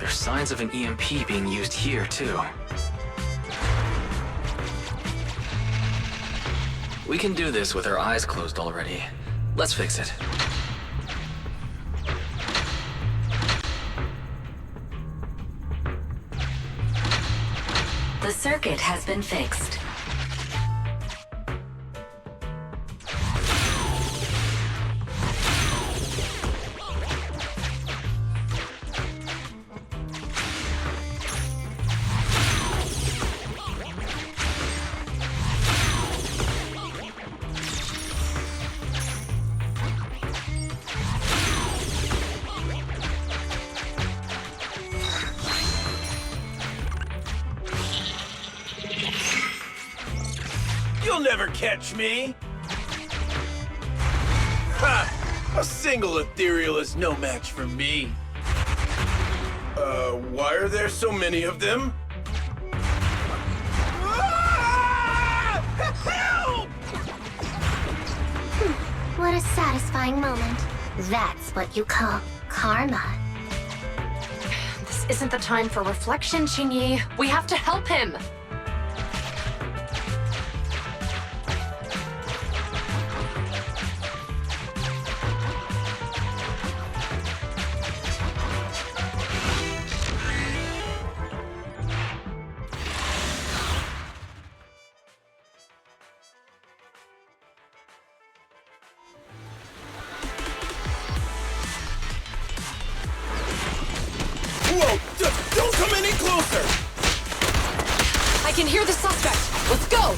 Signs of an EMP being used here, too. We can do this with our eyes closed already. Let's fix it. The circuit has been fixed. You'll never catch me! Ha! A single ethereal is no match for me. Why are there so many of them? Ah! Help! What a satisfying moment. That's what you call karma. This isn't the time for reflection, Qingyi. We have to help him! Whoa! Don't come any closer! I can hear the suspect! Let's go!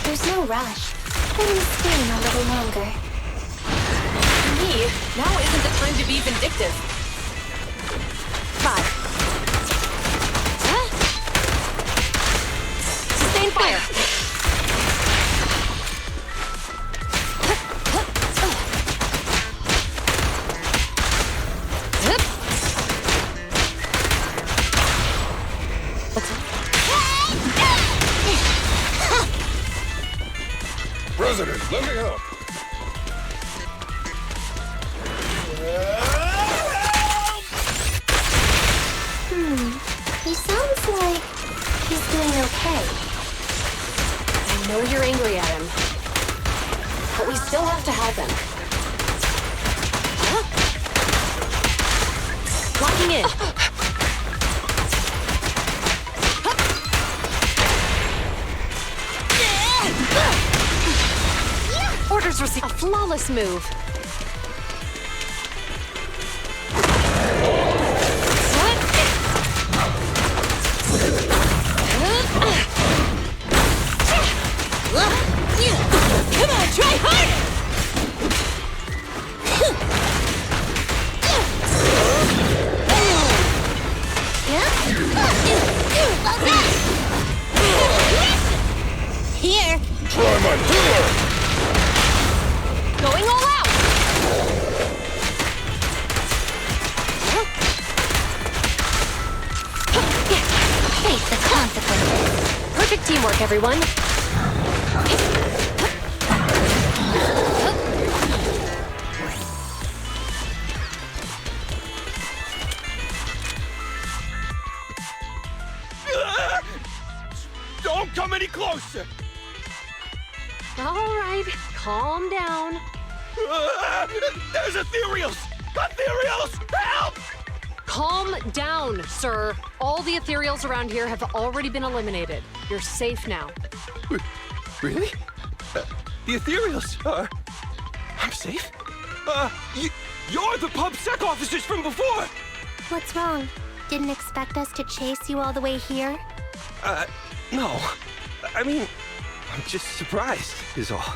There's no rush. Let him stay a little longer. Me? Now isn't the time to be vindictive. 5. Huh? Sustain fire! President, let me help. He sounds like he's doing okay. I know you're angry at him, but we still have to help him. Huh? Locking in. Orders A flawless move. Come on, try harder! Here. Try my pillar! Going all out! Face the consequences. Perfect teamwork, everyone. Don't come any closer! All right, calm down. There's ethereals! Ethereals! Help! Calm down, sir. All the ethereals around here have already been eliminated. You're safe now. Really? The ethereals? I'm safe? You're the PubSec officers from before! What's wrong? Didn't expect us to chase you all the way here? No. I mean, I'm just surprised, is all.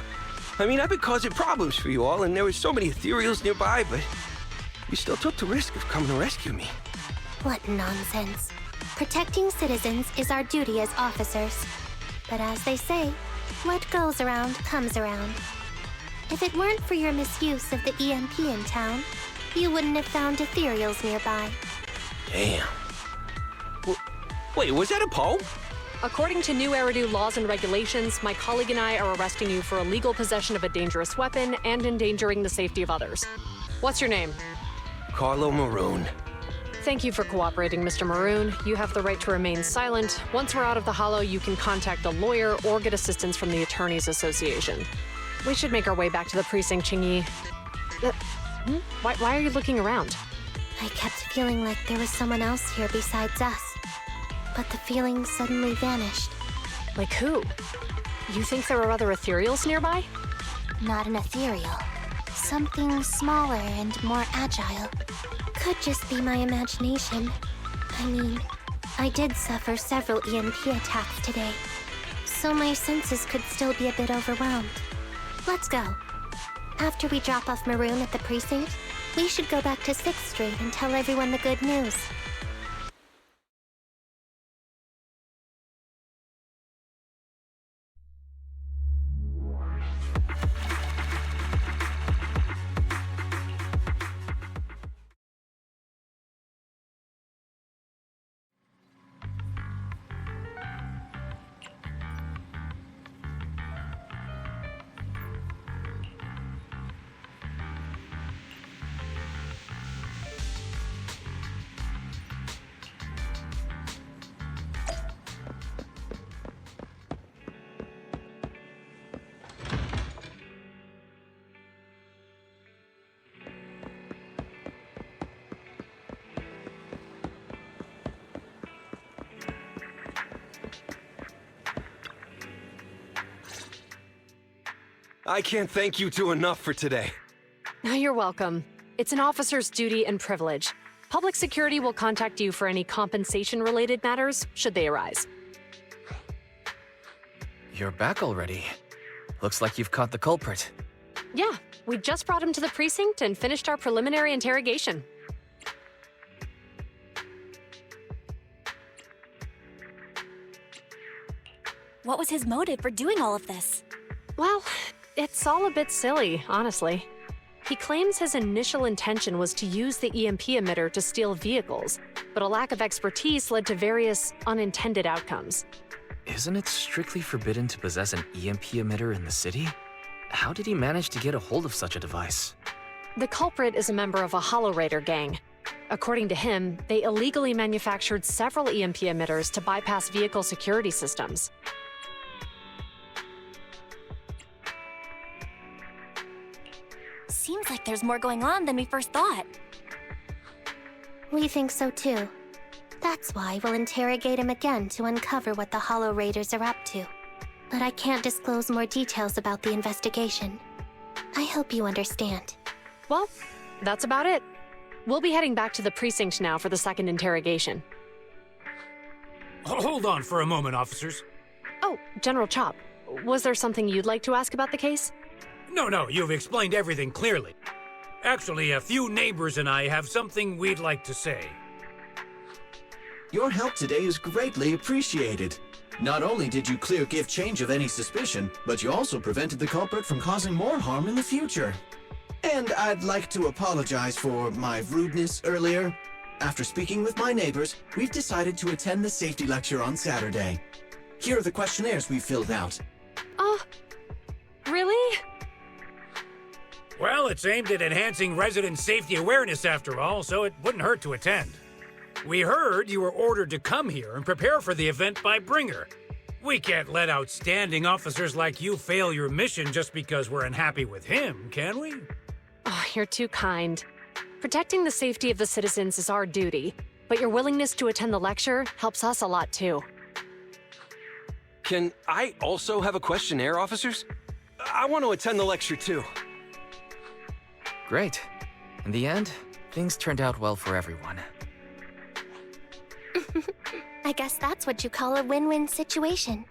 I mean, I've been causing problems for you all, and there were so many ethereals nearby, but you still took the risk of coming to rescue me. What nonsense. Protecting citizens is our duty as officers. But as they say, what goes around comes around. If it weren't for your misuse of the EMP in town, you wouldn't have found ethereals nearby. Damn. Wait, was that a poem? According to new Eridu laws and regulations, my colleague and I are arresting you for illegal possession of a dangerous weapon and endangering the safety of others. What's your name? Carlo Maroon. Thank you for cooperating, Mr. Maroon. You have the right to remain silent. Once we're out of the Hollow, you can contact a lawyer or get assistance from the Attorneys Association. We should make our way back to the precinct, Qingyi. Why are you looking around? I kept feeling like there was someone else here besides us. But the feeling suddenly vanished. Like who? You think there are other ethereals nearby? Not an ethereal. Something smaller and more agile. Could just be my imagination. I mean, I did suffer several EMP attacks today, so my senses could still be a bit overwhelmed. Let's go. After we drop off Maroon at the precinct, we should go back to 6th Street and tell everyone the good news. I can't thank you two enough for today. You're welcome. It's an officer's duty and privilege. Public security will contact you for any compensation-related matters, should they arise. You're back already. Looks like you've caught the culprit. Yeah, we just brought him to the precinct and finished our preliminary interrogation. What was his motive for doing all of this? Well, it's all a bit silly, honestly. He claims his initial intention was to use the EMP emitter to steal vehicles, but a lack of expertise led to various unintended outcomes. Isn't it strictly forbidden to possess an EMP emitter in the city? How did he manage to get a hold of such a device? The culprit is a member of a Hollow Raider gang. According to him, they illegally manufactured several EMP emitters to bypass vehicle security systems. Seems like there's more going on than we first thought. We think so too. That's why we'll interrogate him again to uncover what the Hollow Raiders are up to. But I can't disclose more details about the investigation. I hope you understand. Well, that's about it. We'll be heading back to the precinct now for the second interrogation. Hold on for a moment, officers. Oh, General Chop, was there something you'd like to ask about the case? No, you've explained everything clearly. Actually, a few neighbors and I have something we'd like to say. Your help today is greatly appreciated. Not only did you clear Give Change of any suspicion, but you also prevented the culprit from causing more harm in the future. And I'd like to apologize for my rudeness earlier. After speaking with my neighbors, we've decided to attend the safety lecture on Saturday. Here are the questionnaires we filled out. Oh, really? Well, it's aimed at enhancing resident safety awareness after all, so it wouldn't hurt to attend. We heard you were ordered to come here and prepare for the event by Bringer. We can't let outstanding officers like you fail your mission just because we're unhappy with him, can we? Oh, you're too kind. Protecting the safety of the citizens is our duty, but your willingness to attend the lecture helps us a lot too. Can I also have a questionnaire, officers? I want to attend the lecture too. Great. In the end, things turned out well for everyone. I guess that's what you call a win-win situation.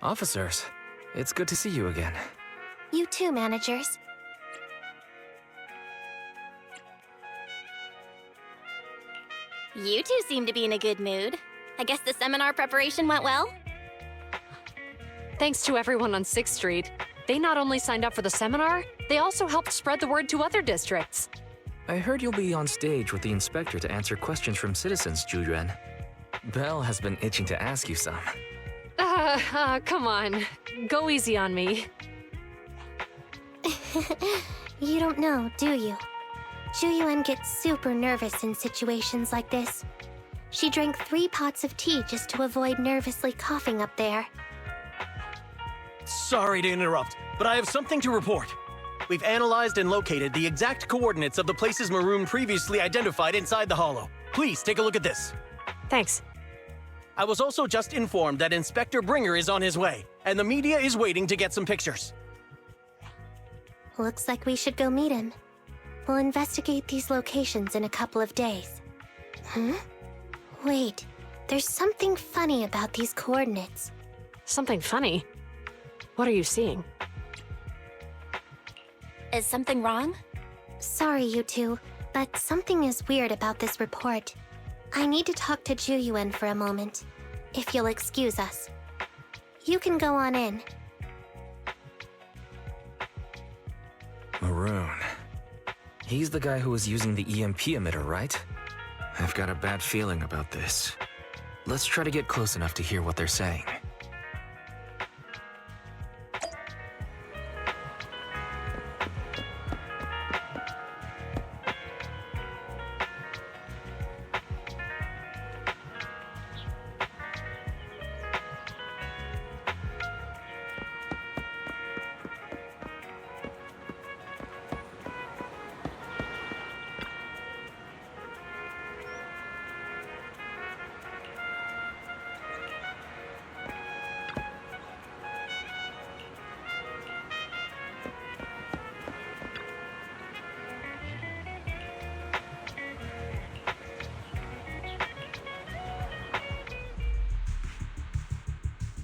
Officers, it's good to see you again. You too, managers. You two seem to be in a good mood. I guess the seminar preparation went well? Thanks to everyone on 6th Street. They not only signed up for the seminar, they also helped spread the word to other districts. I heard you'll be on stage with the inspector to answer questions from citizens, Zhu. Belle has been itching to ask you some. Come on. Go easy on me. You don't know, do you? Zhu gets super nervous in situations like this. She drank 3 pots of tea just to avoid nervously coughing up there. Sorry to interrupt, but I have something to report. We've analyzed and located the exact coordinates of the places Maroon previously identified inside the hollow. Please take a look at this. Thanks. I was also just informed that Inspector Bringer is on his way, and the media is waiting to get some pictures. Looks like we should go meet him. We'll investigate these locations in a couple of days. Wait, there's something funny about these coordinates. Something funny? What are you seeing? Is something wrong? Sorry, you two, but something is weird about this report. I need to talk to Zhu for a moment, if you'll excuse us. You can go on in. Maroon. He's the guy who was using the EMP emitter, right? I've got a bad feeling about this. Let's try to get close enough to hear what they're saying.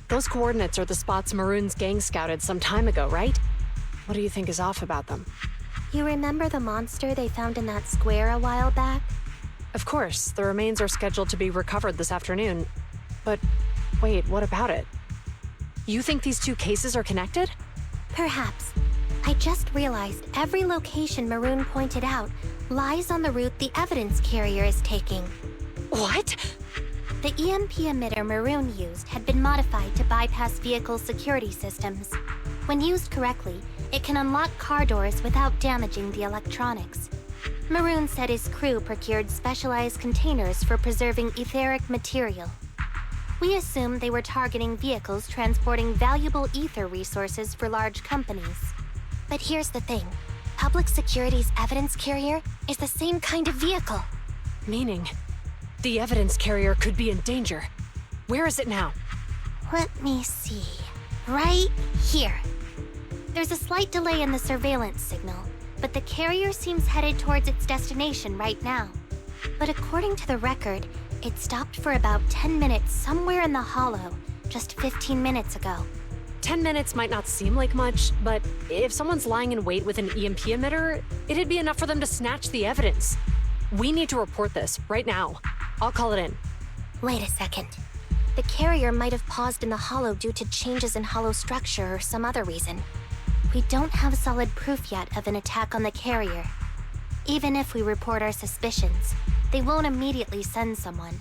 Those coordinates are the spots Maroon's gang scouted some time ago, right? What do you think is off about them? You remember the monster they found in that square a while back? Of course, the remains are scheduled to be recovered this afternoon. But wait, what about it? You think these two cases are connected? Perhaps. I just realized every location Maroon pointed out lies on the route the evidence carrier is taking. What? The EMP emitter Maroon used had been modified to bypass vehicle security systems. When used correctly, it can unlock car doors without damaging the electronics. Maroon said his crew procured specialized containers for preserving etheric material. We assumed they were targeting vehicles transporting valuable ether resources for large companies. But here's the thing. Public Security's evidence carrier is the same kind of vehicle. Meaning, the evidence carrier could be in danger. Where is it now? Let me see. Right here. There's a slight delay in the surveillance signal, but the carrier seems headed towards its destination right now. But according to the record, it stopped for about 10 minutes somewhere in the hollow, just 15 minutes ago. 10 minutes might not seem like much, but if someone's lying in wait with an EMP emitter, it'd be enough for them to snatch the evidence. We need to report this right now. I'll call it in. Wait a second. The carrier might have paused in the hollow due to changes in hollow structure or some other reason. We don't have solid proof yet of an attack on the carrier. Even if we report our suspicions, they won't immediately send someone.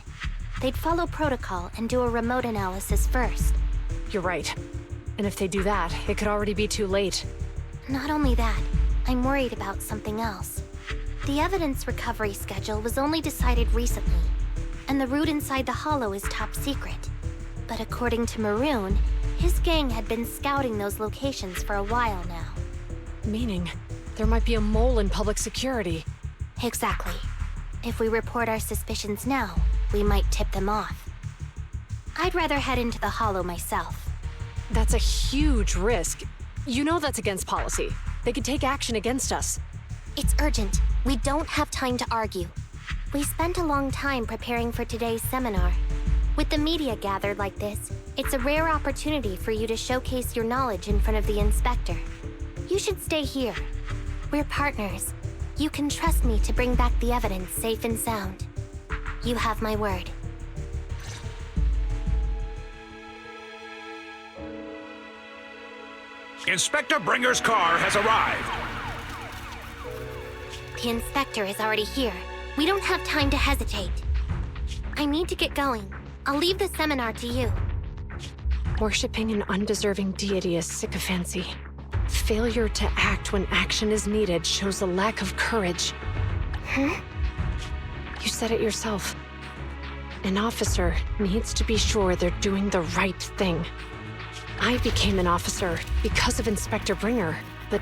They'd follow protocol and do a remote analysis first. You're right. And if they do that, it could already be too late. Not only that, I'm worried about something else. The evidence recovery schedule was only decided recently, and the route inside the hollow is top secret. But according to Maroon, his gang had been scouting those locations for a while now. Meaning, there might be a mole in public security. Exactly. If we report our suspicions now, we might tip them off. I'd rather head into the hollow myself. That's a huge risk. You know that's against policy. They could take action against us. It's urgent. We don't have time to argue. We spent a long time preparing for today's seminar. With the media gathered like this, It's a rare opportunity for you to showcase your knowledge in front of the inspector. You should stay here. We're partners. You can trust me to bring back the evidence safe and sound. You have my word. Inspector Bringer's car has arrived. The inspector is already here. We don't have time to hesitate. I need to get going. I'll leave the seminar to you. Worshipping an undeserving deity is sycophancy. Failure to act when action is needed shows a lack of courage. Huh? You said it yourself. An officer needs to be sure they're doing the right thing. I became an officer because of Inspector Bringer, but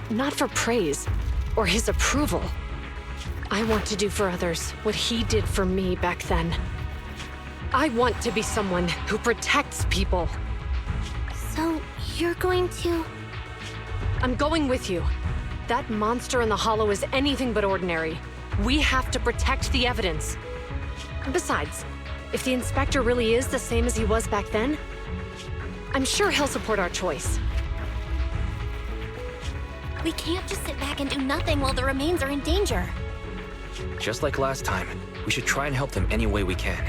not for praise or his approval. I want to do for others what he did for me back then. I want to be someone who protects people. So, you're going to... I'm going with you. That monster in the hollow is anything but ordinary. We have to protect the evidence. Besides, if the inspector really is the same as he was back then, I'm sure he'll support our choice. We can't just sit back and do nothing while the remains are in danger. Just like last time, we should try and help them any way we can.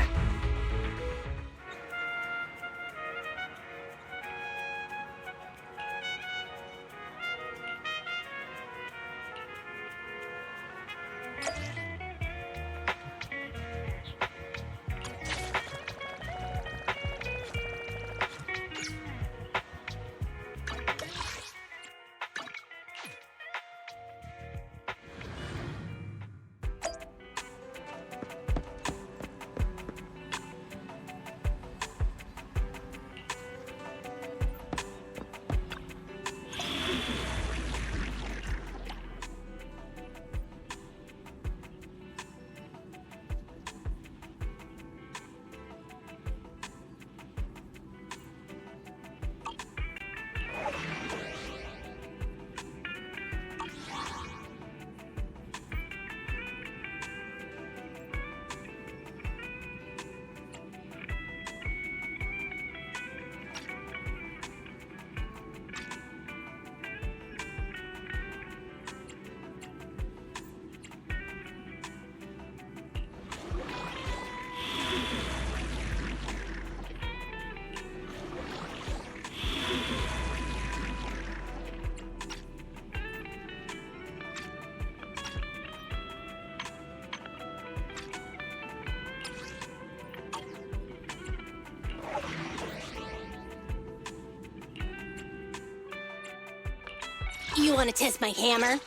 You want to test my hammer?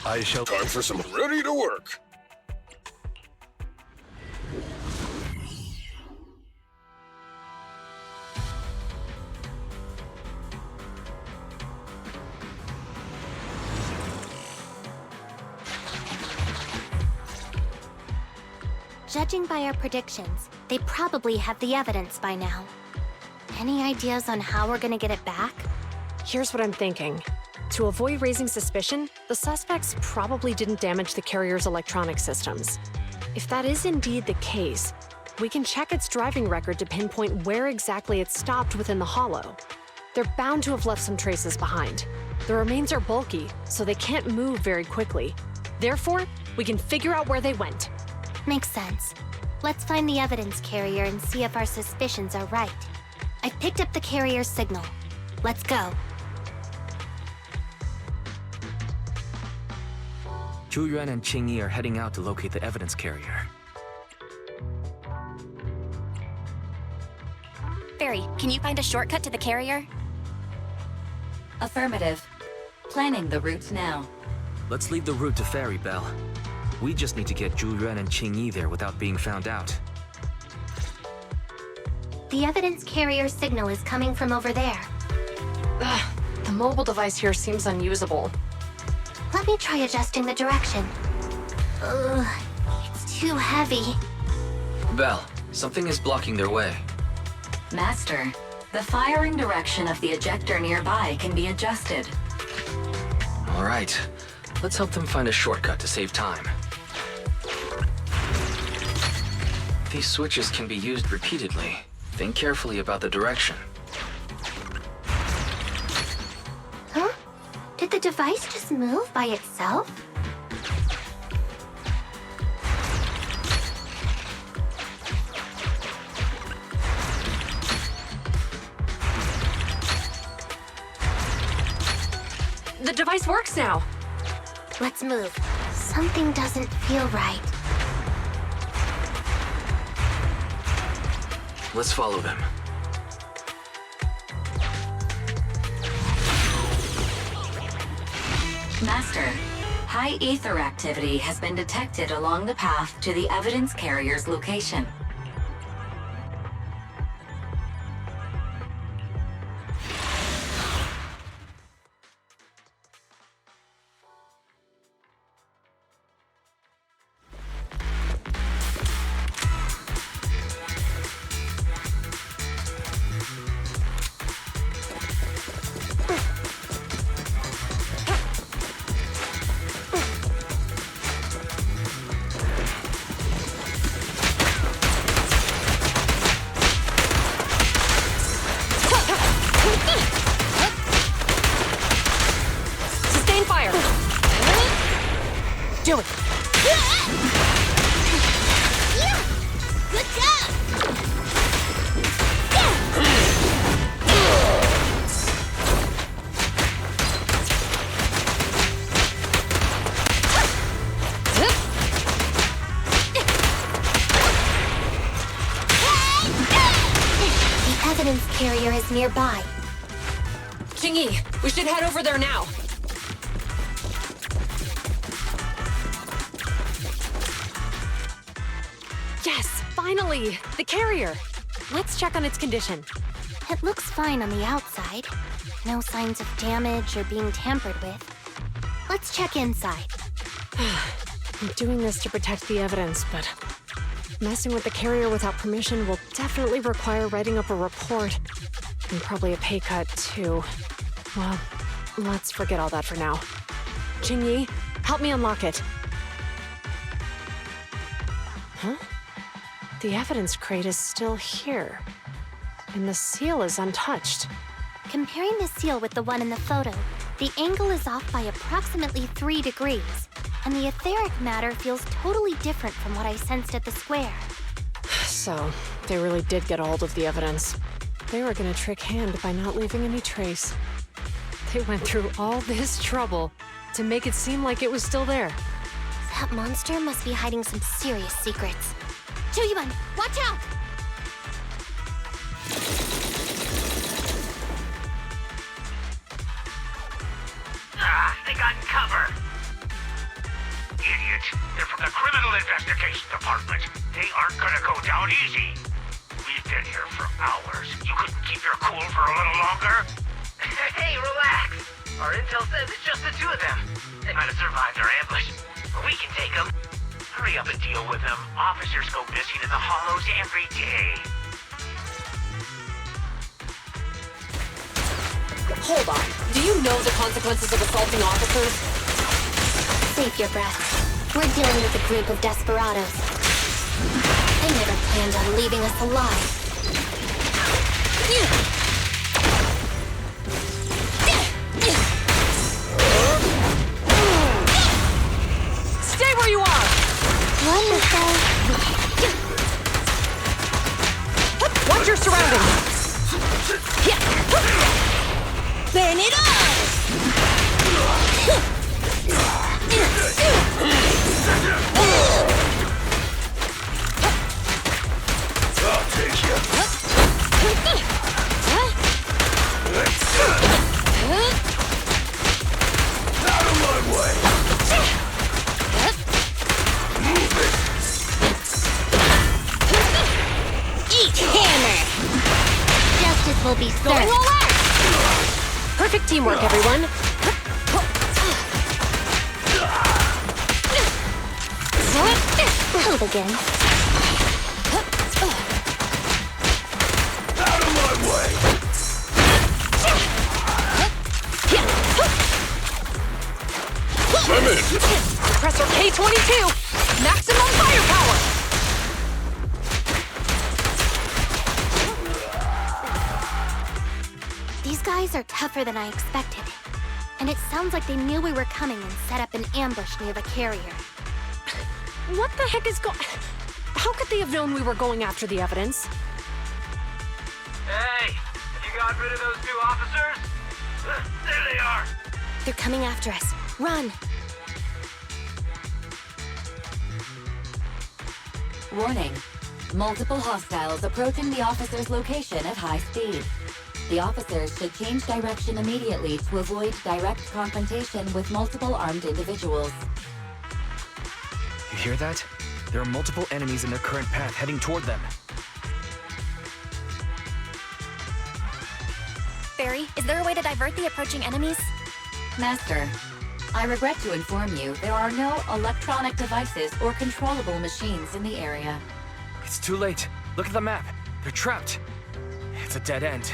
I shall... Time for some ready to work. Judging by our predictions, they probably have the evidence by now. Any ideas on how we're gonna get it back? Here's what I'm thinking. To avoid raising suspicion, the suspects probably didn't damage the carrier's electronic systems. If that is indeed the case, we can check its driving record to pinpoint where exactly it stopped within the hollow. They're bound to have left some traces behind. The remains are bulky, so they can't move very quickly. Therefore, we can figure out where they went. Makes sense. Let's find the evidence carrier and see if our suspicions are right. I've picked up the carrier's signal. Let's go. Zhu Yuan and Qing Yi are heading out to locate the evidence carrier. Fairy, can you find a shortcut to the carrier? Affirmative. Planning the route now. Let's leave the route to Fairy, Belle. We just need to get Zhu Yuan and Qing Yi there without being found out. The evidence carrier signal is coming from over there. Ugh, the mobile device here seems unusable. Let me try adjusting the direction. Ugh, it's too heavy. Belle, something is blocking their way. Master, the firing direction of the ejector nearby can be adjusted. All right, let's help them find a shortcut to save time. These switches can be used repeatedly. Think carefully about the direction. Huh? Did the device just move by itself? The device works now. Let's move. Something doesn't feel right. Let's follow them. Master, high ether activity has been detected along the path to the evidence carrier's location. Do it! Good job! The evidence carrier is nearby. Jingyi, we should head over there now. Yes, finally! The carrier! Let's check on its condition. It looks fine on the outside. No signs of damage or being tampered with. Let's check inside. I'm doing this to protect the evidence, but messing with the carrier without permission will definitely require writing up a report. And probably a pay cut, too. Well, let's forget all that for now. Jingyi, help me unlock it. Huh? The evidence crate is still here. And the seal is untouched. Comparing the seal with the one in the photo, the angle is off by approximately 3 degrees, and the etheric matter feels totally different from what I sensed at the square. So, they really did get a hold of the evidence. They were gonna trick Hand by not leaving any trace. They went through all this trouble to make it seem like it was still there. That monster must be hiding some serious secrets. Joyuan, watch out! They got cover. Idiots. They're from the Criminal Investigation Department. They aren't gonna go down easy. We've been here for hours. You couldn't keep your cool for a little longer? Hey, relax. Our intel says it's just the two of them. They might have survived our ambush, but we can take them. Hurry up and deal with them. Officers go missing in the hollows every day. Hold on. Do you know the consequences of assaulting officers? Save your breath. We're dealing with a group of desperados. They never planned on leaving us alive. Stay where you are! Wonderful. Watch your surroundings! Burn it all! I'll take you. Out of my way! Move it! Eat hammer! Justice will be Going served. all out! Perfect teamwork, everyone. I'll begin. Out of my way! I'm in. Compressor K-22! Maximum firepower! guys are tougher than I expected. And it sounds like they knew we were coming and set up an ambush near the carrier. What the heck is How could they have known we were going after the evidence? Hey, you got rid of those 2 officers? There they are. They're coming after us. Run! Warning. Multiple hostiles approaching the officer's location at high speed. The officers should change direction immediately to avoid direct confrontation with multiple armed individuals. You hear that? There are multiple enemies in their current path heading toward them. Barry, is there a way to divert the approaching enemies? Master, I regret to inform you there are no electronic devices or controllable machines in the area. It's too late. Look at the map. They're trapped. It's a dead end.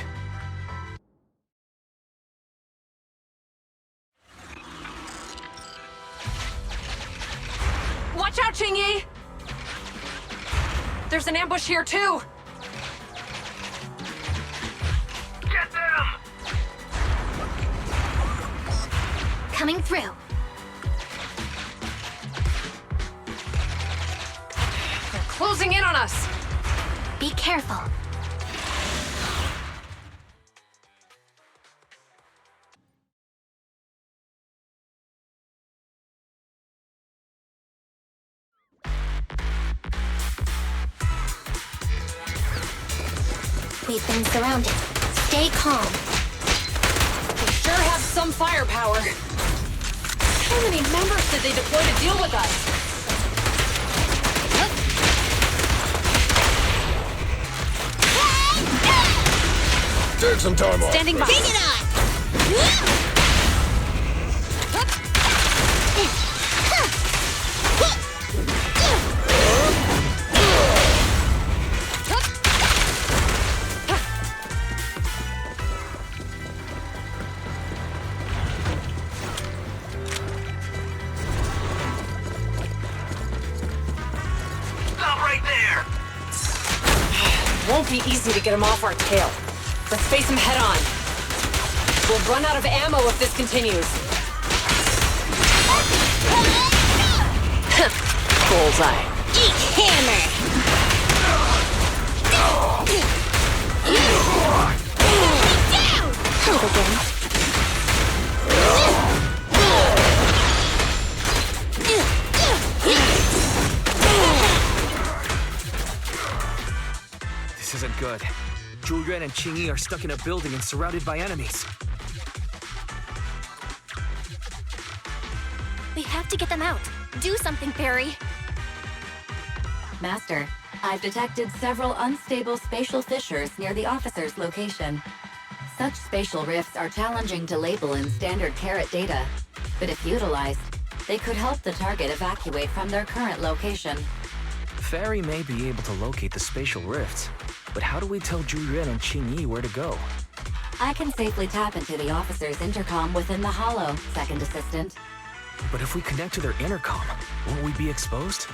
Watch out, Qingyi! There's an ambush here, too! Get them! Coming through. They're closing in on us! Be careful. We've been surrounded. Stay calm. They sure have some firepower. How many members did they deploy to deal with us? Take some time off. Standing by. Bring it on! Stop right there! Won't be easy to get them off our tail. Let's face them head on. We'll run out of ammo if this continues. Bullseye. Eat hammer! Down! Help again. This isn't good. Julian and Qingyi are stuck in a building and surrounded by enemies. We have to get them out. Do something, Barry. Master, I've detected several unstable spatial fissures near the officer's location. Such spatial rifts are challenging to label in standard carat data, but if utilized, they could help the target evacuate from their current location. Fairy may be able to locate the spatial rifts, but how do we tell Julian and Qingyi where to go? I can safely tap into the officer's intercom within the hollow, Second Assistant. But if we connect to their intercom, won't we be exposed?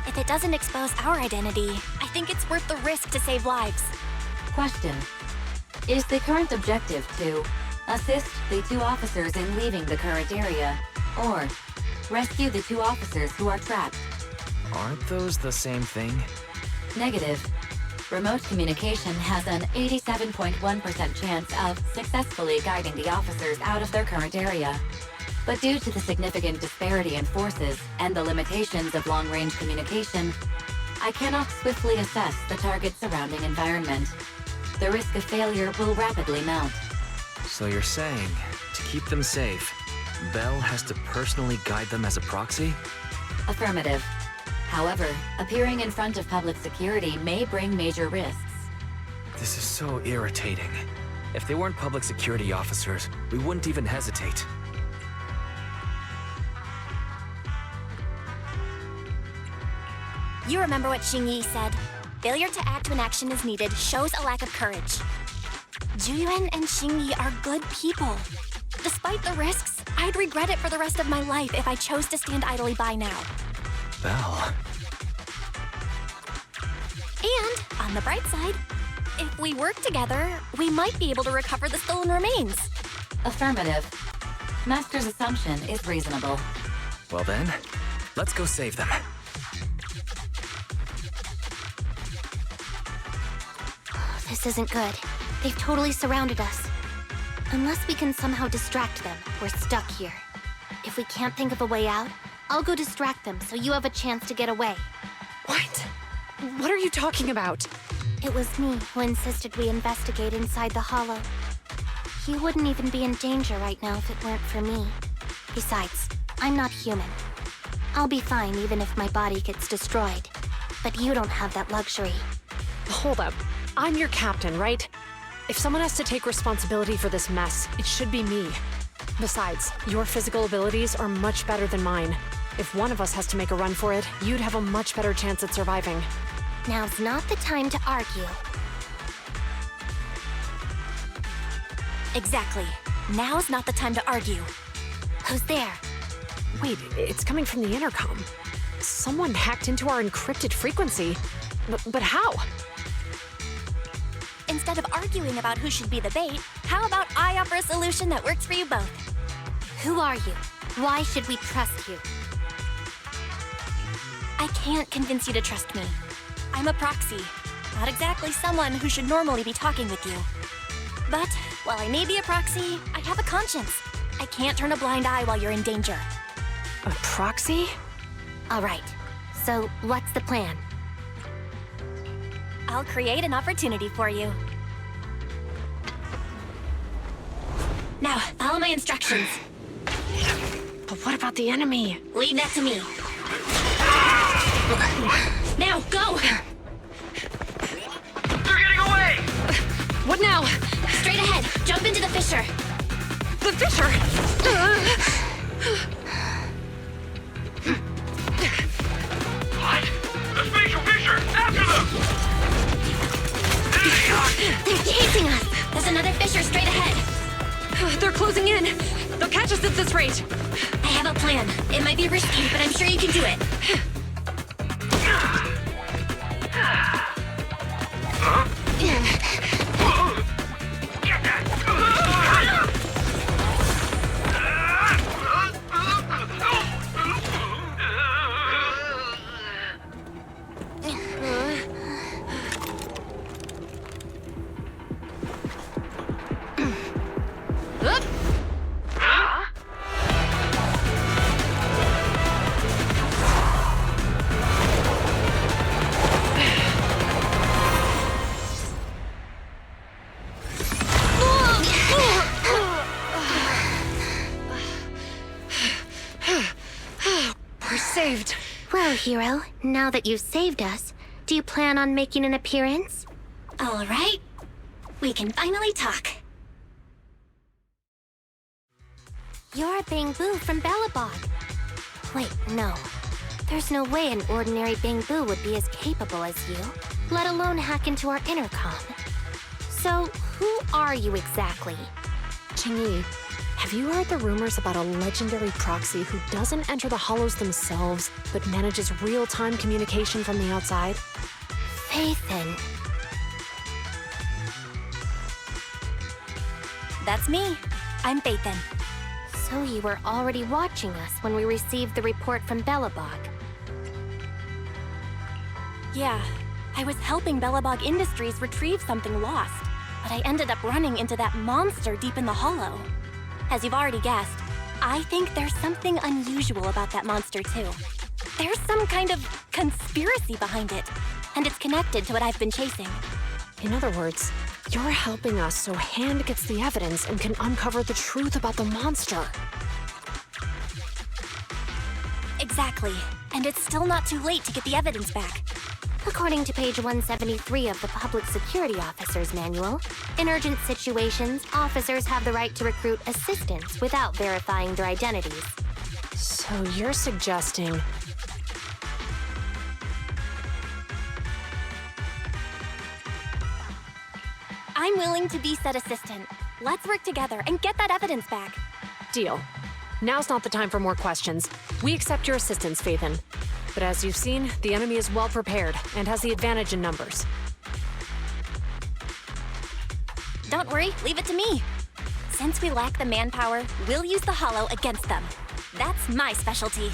If it doesn't expose our identity, I think it's worth the risk to save lives. Question. Is the current objective to assist the 2 officers in leaving the current area, or rescue the 2 officers who are trapped? Aren't those the same thing? Negative. Remote communication has an 87.1% chance of successfully guiding the officers out of their current area. But due to the significant disparity in forces and the limitations of long-range communication, I cannot swiftly assess the target's surrounding environment. The risk of failure will rapidly mount. So you're saying, to keep them safe, Belle has to personally guide them as a proxy? Affirmative. However, appearing in front of public security may bring major risks. This is so irritating. If they weren't public security officers, we wouldn't even hesitate. You remember what Qingyi said. Failure to act when action is needed shows a lack of courage. Juyuan and Qingyi are good people. Despite the risks, I'd regret it for the rest of my life if I chose to stand idly by now. Belle. And, on the bright side, If we work together, we might be able to recover the stolen remains. Affirmative. Master's assumption is reasonable. Well then, let's go save them. This isn't good. They've totally surrounded us. Unless we can somehow distract them, we're stuck here. If we can't think of a way out, I'll go distract them so you have a chance to get away. What? What are you talking about? It was me who insisted we investigate inside the hollow. You wouldn't even be in danger right now if it weren't for me. Besides, I'm not human. I'll be fine even if my body gets destroyed. But you don't have that luxury. Hold up. I'm your captain, right? If someone has to take responsibility for this mess, it should be me. Besides, your physical abilities are much better than mine. If one of us has to make a run for it, you'd have a much better chance at surviving. Now's not the time to argue. Exactly. Now's not the time to argue. Who's there? Wait, it's coming from the intercom. Someone hacked into our encrypted frequency. But how? Instead of arguing about who should be the bait, how about I offer a solution that works for you both? Who are you? Why should we trust you? I can't convince you to trust me. I'm a proxy. Not exactly someone who should normally be talking with you. But while I may be a proxy, I have a conscience. I can't turn a blind eye while you're in danger. A proxy? All right. So, what's the plan? I'll create an opportunity for you. Now, follow my instructions. But what about the enemy? Leave that to me. Now, go! They're getting away! What now? Straight ahead. Jump into the fissure. The fissure? What? The spatial fissure! After them! They're chasing us! There's another fissure straight ahead. They're closing in. They'll catch us at this rate. I have a plan. It might be risky, but I'm sure you can do it. Get that! Saved. Well, hero, now that you've saved us, do you plan on making an appearance? All right. We can finally talk. You're Bangbu from Bellabog. Wait, no. There's no way an ordinary Bangbu would be as capable as you, let alone hack into our intercom. So, who are you exactly? Qingyi, have you heard the rumors about a legendary proxy who doesn't enter the hollows themselves, but manages real-time communication from the outside? Phaethon. That's me. I'm Phaethon. So you were already watching us when we received the report from Bellabog. Yeah, I was helping Bellabog Industries retrieve something lost, but I ended up running into that monster deep in the hollow. As you've already guessed, I think there's something unusual about that monster too. There's some kind of conspiracy behind it, and it's connected to what I've been chasing. In other words, you're helping us so Hand gets the evidence and can uncover the truth about the monster. Exactly, and it's still not too late to get the evidence back. According to page 173 of the Public Security Officer's Manual, in urgent situations, officers have the right to recruit assistants without verifying their identities. So you're suggesting... I'm willing to be said assistant. Let's work together and get that evidence back. Deal. Now's not the time for more questions. We accept your assistance, Phaethon. But as you've seen, the enemy is well prepared and has the advantage in numbers. Don't worry, leave it to me. Since we lack the manpower, we'll use the Hollow against them. That's my specialty.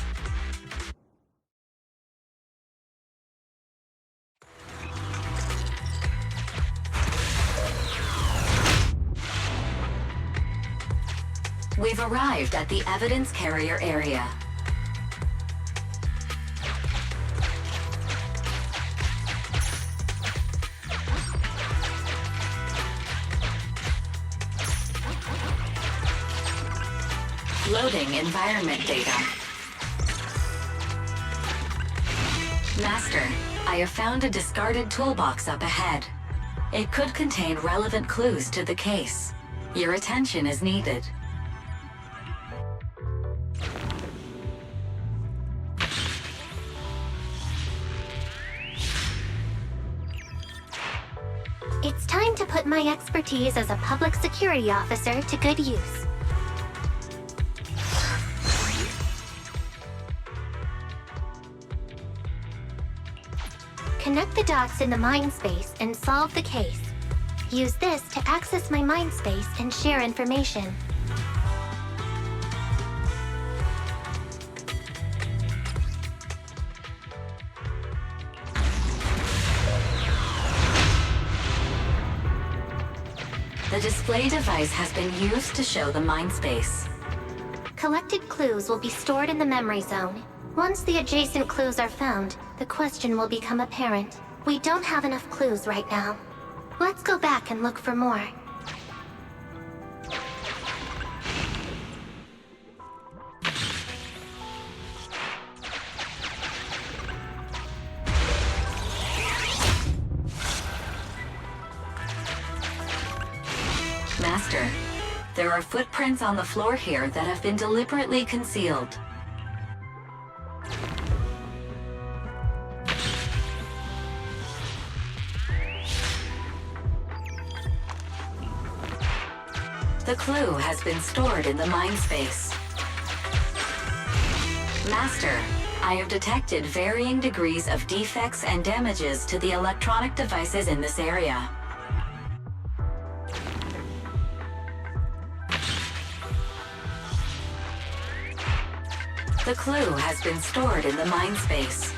We've arrived at the evidence carrier area. Loading environment data. Master, I have found a discarded toolbox up ahead. It could contain relevant clues to the case. Your attention is needed. It's time to put my expertise as a public security officer to good use. Connect the dots in the mind space and solve the case. Use this to access my mind space and share information. The display device has been used to show the mind space. Collected clues will be stored in the memory zone. Once the adjacent clues are found, the question will become apparent. We don't have enough clues right now. Let's go back and look for more. Master, there are footprints on the floor here that have been deliberately concealed. The clue has been stored in the mind space. Master, I have detected varying degrees of defects and damages to the electronic devices in this area. The clue has been stored in the mind space.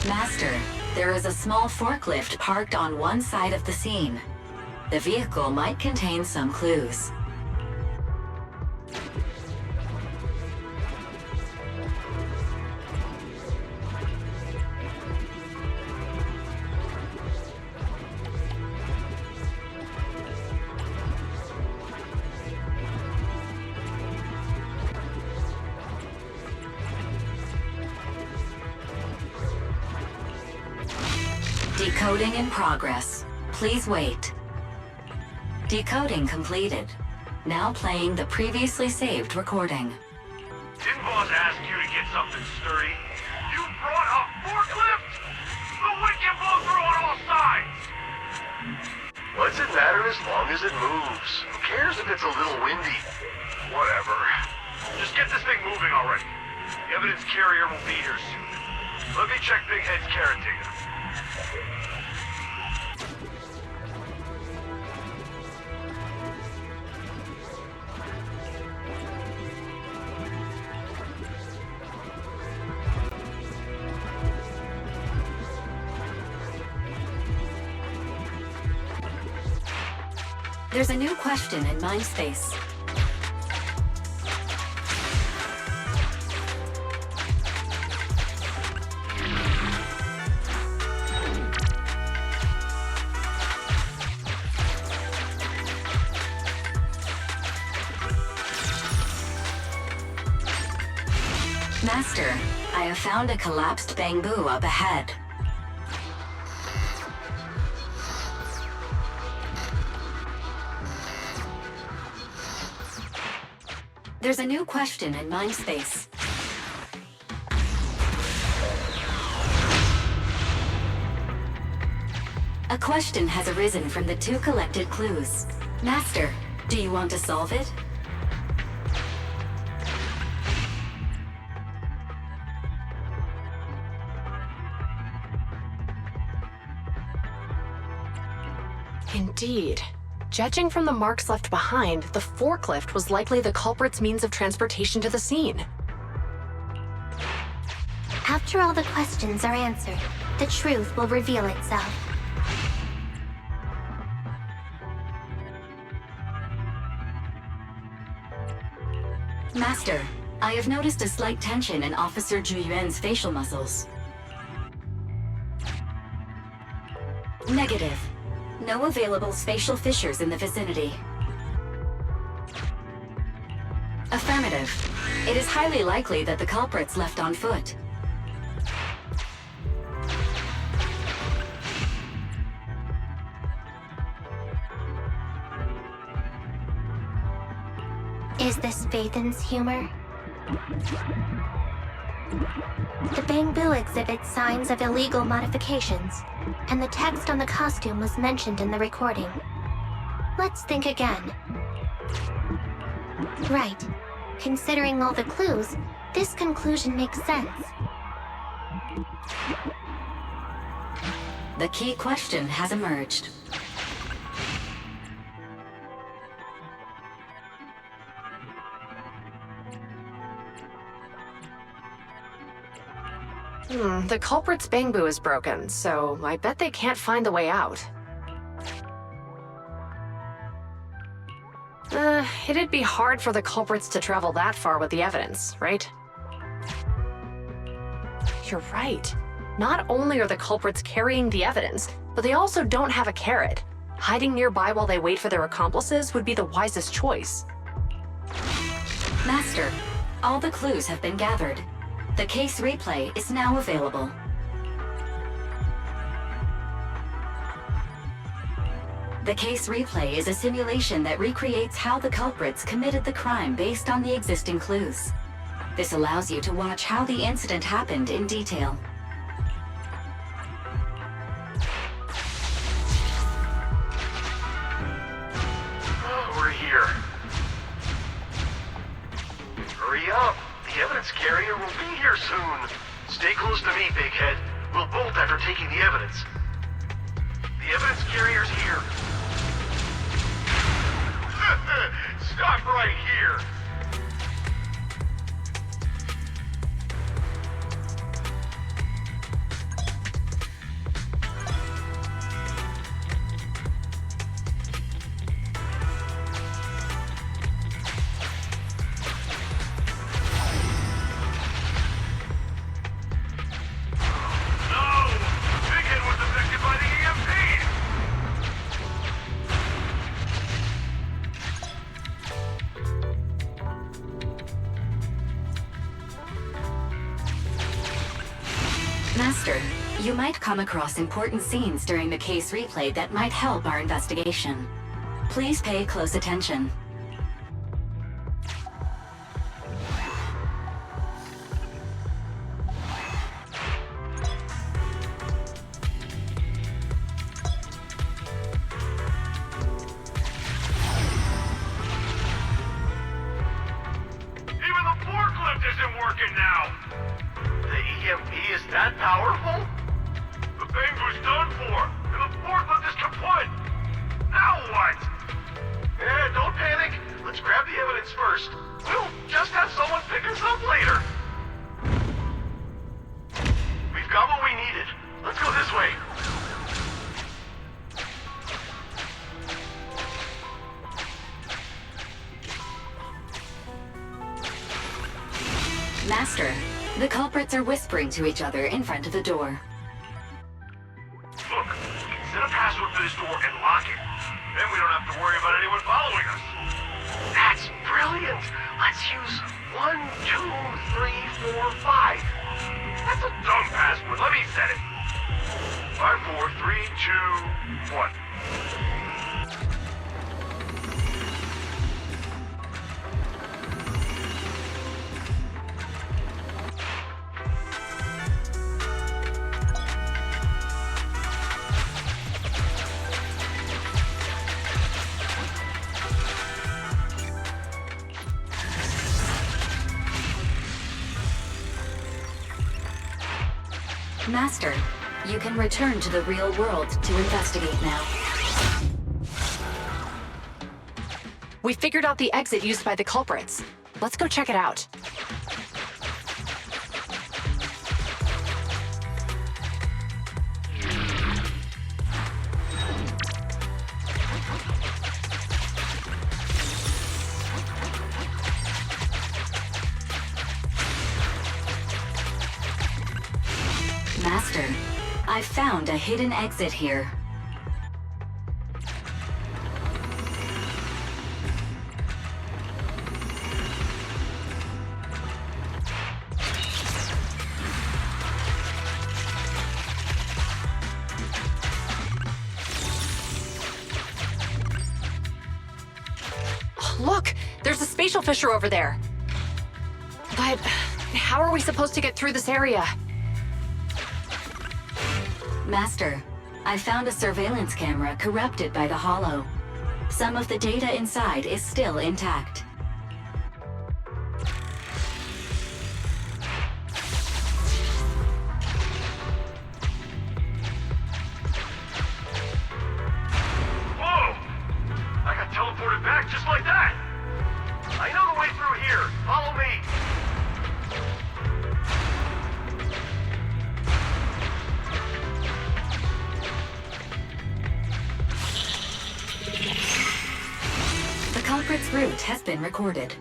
Master, there is a small forklift parked on one side of the scene. The vehicle might contain some clues. Decoding in progress. Please wait. Decoding completed. Now playing the previously saved recording. Didn't boss ask you to get something sturdy? You brought a forklift? The wind can blow through on all sides! What's it matter as long as it moves? Who cares if it's a little windy? Whatever. Just get this thing moving already. The evidence carrier will be here soon. Let me check Big Head's carrot data. There's a new question in Mindspace. Master, I have found a collapsed bamboo up ahead. There's a new question in Mindspace. A question has arisen from the 2 collected clues. Master, do you want to solve it? Indeed. Judging from the marks left behind, the forklift was likely the culprit's means of transportation to the scene. After all the questions are answered, the truth will reveal itself. Master, I have noticed a slight tension in Officer Zhu facial muscles. Negative. No available facial fissures in the vicinity. Affirmative. It is highly likely that the culprit's left on foot. Is this Phaethon's humor? The bamboo exhibits signs of illegal modifications, and the text on the costume was mentioned in the recording. Let's think again. Right. Considering all the clues, this conclusion makes sense. The key question has emerged. The culprit's bamboo is broken, so I bet they can't find the way out. It'd be hard for the culprits to travel that far with the evidence, right? You're right. Not only are the culprits carrying the evidence, but they also don't have a carrot. Hiding nearby while they wait for their accomplices would be the wisest choice. Master, all the clues have been gathered. The case replay is now available. The case replay is a simulation that recreates how the culprits committed the crime based on the existing clues. This allows you to watch how the incident happened in detail. We're here. Hurry up! The evidence carrier will be here soon. Stay close to me, Big Head. We'll bolt after taking the evidence. The evidence carrier's here. Stop right here. Master, you might come across important scenes during the case replay that might help our investigation. Please pay close attention. Even the forklift isn't working now. The EMP is that powerful? The bamboo's done for, and the forklift is kaput. Now what? Don't panic. Let's grab the evidence first. We'll just have someone pick us up later. We've got what we needed. Let's go this way. Master, the culprits are whispering to each other in front of the door. Look, set a password for this door and lock it. Then we don't have to worry about anyone following us. That's brilliant. Let's use 1, 2, 3, 4, 5. That's a dumb password. Let me set it. 5, 4, 3, 2, 1. Master, you can return to the real world to investigate now. We figured out the exit used by the culprits. Let's go check it out. Master, I found a hidden exit here. Look! There's a spatial fissure over there. But how are we supposed to get through this area? Master, I found a surveillance camera corrupted by the Hollow. Some of the data inside is still intact. Whoa! I got teleported back just like that. I know the way through here. Follow me. The culprit's route has been recorded.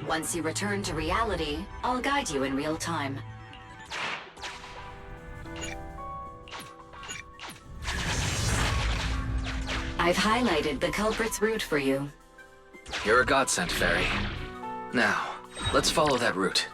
Once you return to reality, I'll guide you in real time. I've highlighted the culprit's route for you. You're a godsend, Fairy. Now, let's follow that route.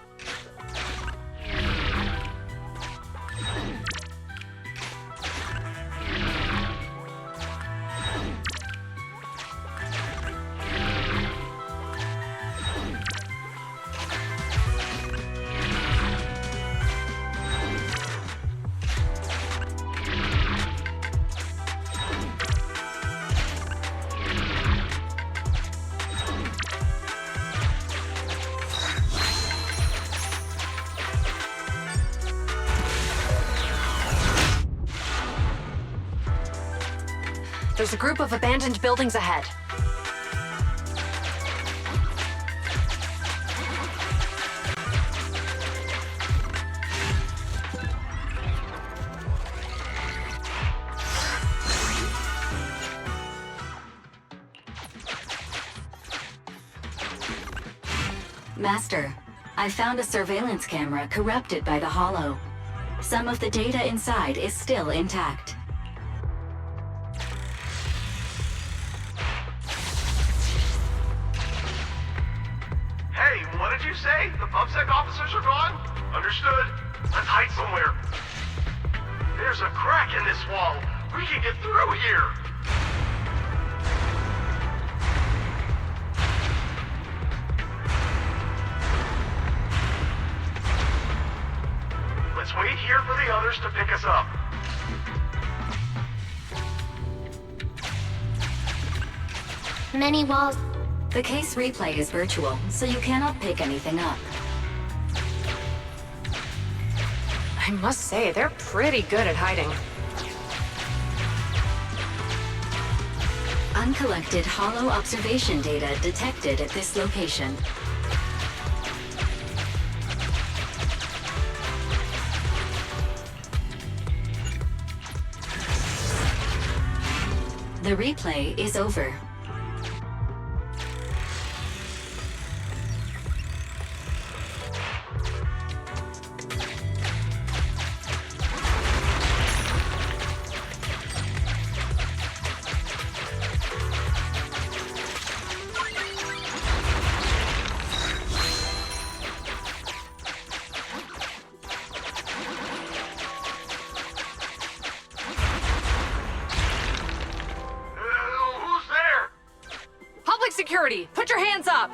There's a group of abandoned buildings ahead. Master, I found a surveillance camera corrupted by the Hollow. Some of the data inside is still intact. Hey, what did you say? The PubSec officers are gone? Understood. Let's hide somewhere. There's a crack in this wall. We can get through here. Let's wait here for the others to pick us up. Many walls. The case replay is virtual, so you cannot pick anything up. I must say, they're pretty good at hiding. Uncollected Hollow observation data detected at this location. The replay is over. security, put your hands up!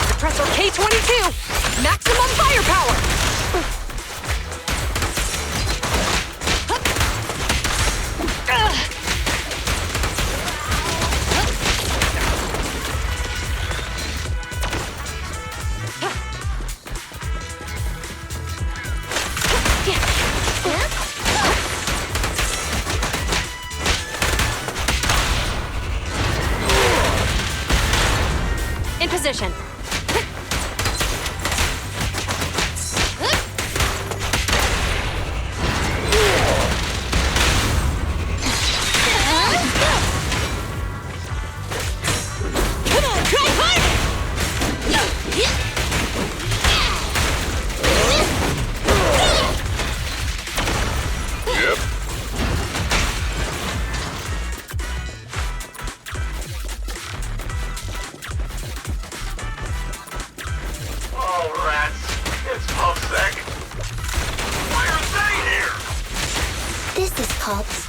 Suppressor K-22! Maximum firepower! In position.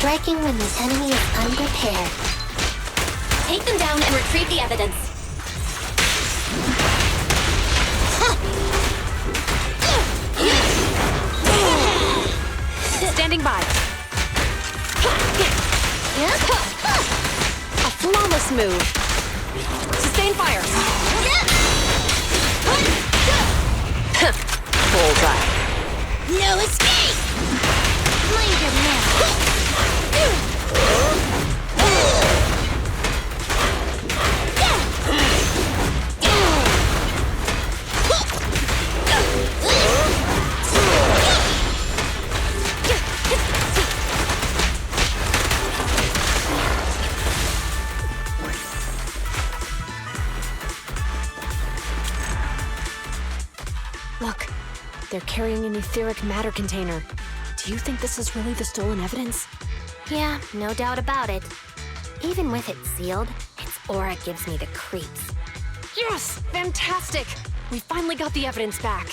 Striking when the enemy is unprepared. Take them down and retrieve the evidence. Standing by. A flawless move. Sustain fire. Bullseye. No escape! Mind your man. Look, they're carrying an etheric matter container. Do you think this is really the stolen evidence? Yeah, no doubt about it. Even with it sealed, its aura gives me the creeps. Yes! Fantastic! We finally got the evidence back.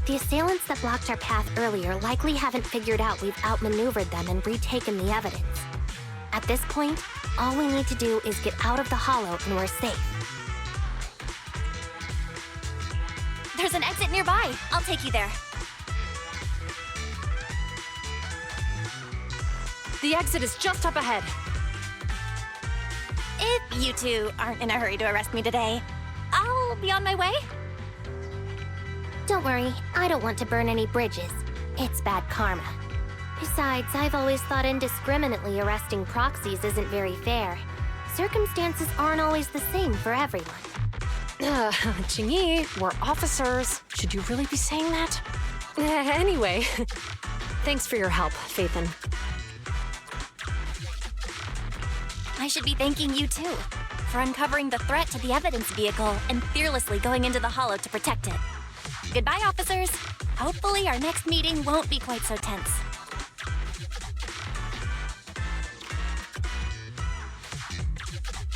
The assailants that blocked our path earlier likely haven't figured out we've outmaneuvered them and retaken the evidence. At this point, all we need to do is get out of the hollow and we're safe. There's an exit nearby. I'll take you there. The exit is just up ahead. If you two aren't in a hurry to arrest me today, I'll be on my way. Don't worry, I don't want to burn any bridges. It's bad karma. Besides, I've always thought indiscriminately arresting proxies isn't very fair. Circumstances aren't always the same for everyone. Jingyi, we're officers. Should you really be saying that? Anyway, thanks for your help, Phaethon. I should be thanking you too, for uncovering the threat to the evidence vehicle and fearlessly going into the hollow to protect it. Goodbye, officers. Hopefully our next meeting won't be quite so tense.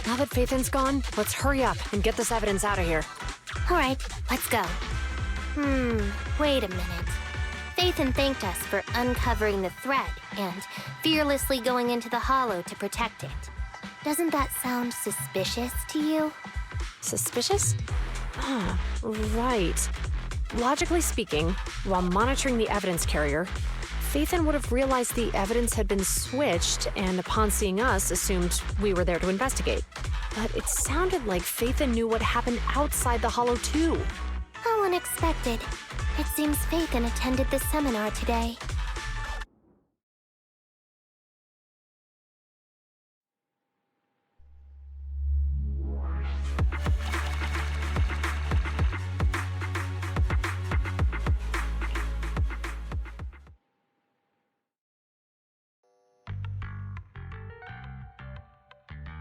Now that Phaethon's gone, let's hurry up and get this evidence out of here. All right, let's go. Wait a minute. Phaethon thanked us for uncovering the threat and fearlessly going into the hollow to protect it. Doesn't that sound suspicious to you? Suspicious? Ah, right. Logically speaking, while monitoring the evidence carrier, Phaethon would have realized the evidence had been switched and upon seeing us assumed we were there to investigate. But it sounded like Phaethon knew what happened outside the hollow too. How unexpected. It seems Phaethon attended the seminar today.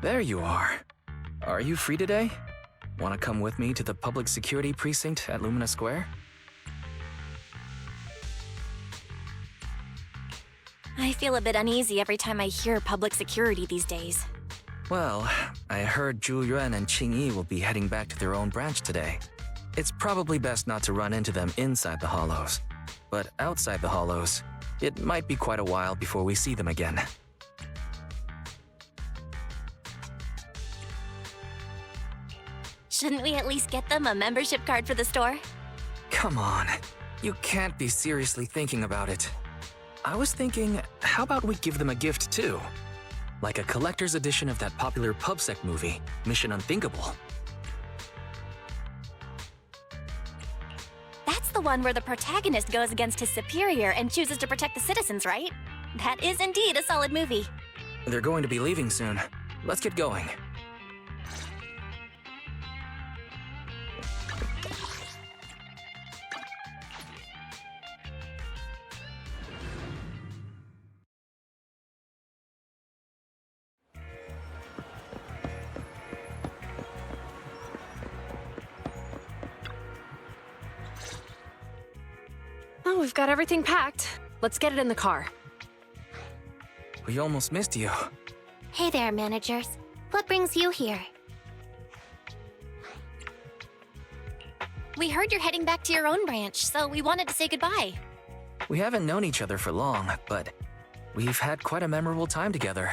There you are. Are you free today? Want to come with me to the public security precinct at Lumina Square? I feel a bit uneasy every time I hear public security these days. Well, I heard Zhu Yuan and Qing Yi will be heading back to their own branch today. It's probably best not to run into them inside the Hollows. But outside the Hollows, it might be quite a while before we see them again. Shouldn't we at least get them a membership card for the store? Come on, you can't be seriously thinking about it. I was thinking, how about we give them a gift too? Like a collector's edition of that popular PubSec movie, Mission Unthinkable. That's the one where the protagonist goes against his superior and chooses to protect the citizens, right? That is indeed a solid movie. They're going to be leaving soon. Let's get going. Oh, we've got everything packed. Let's get it in the car. We almost missed you. Hey there, managers. What brings you here? We heard you're heading back to your own branch, so we wanted to say goodbye. We haven't known each other for long, but we've had quite a memorable time together.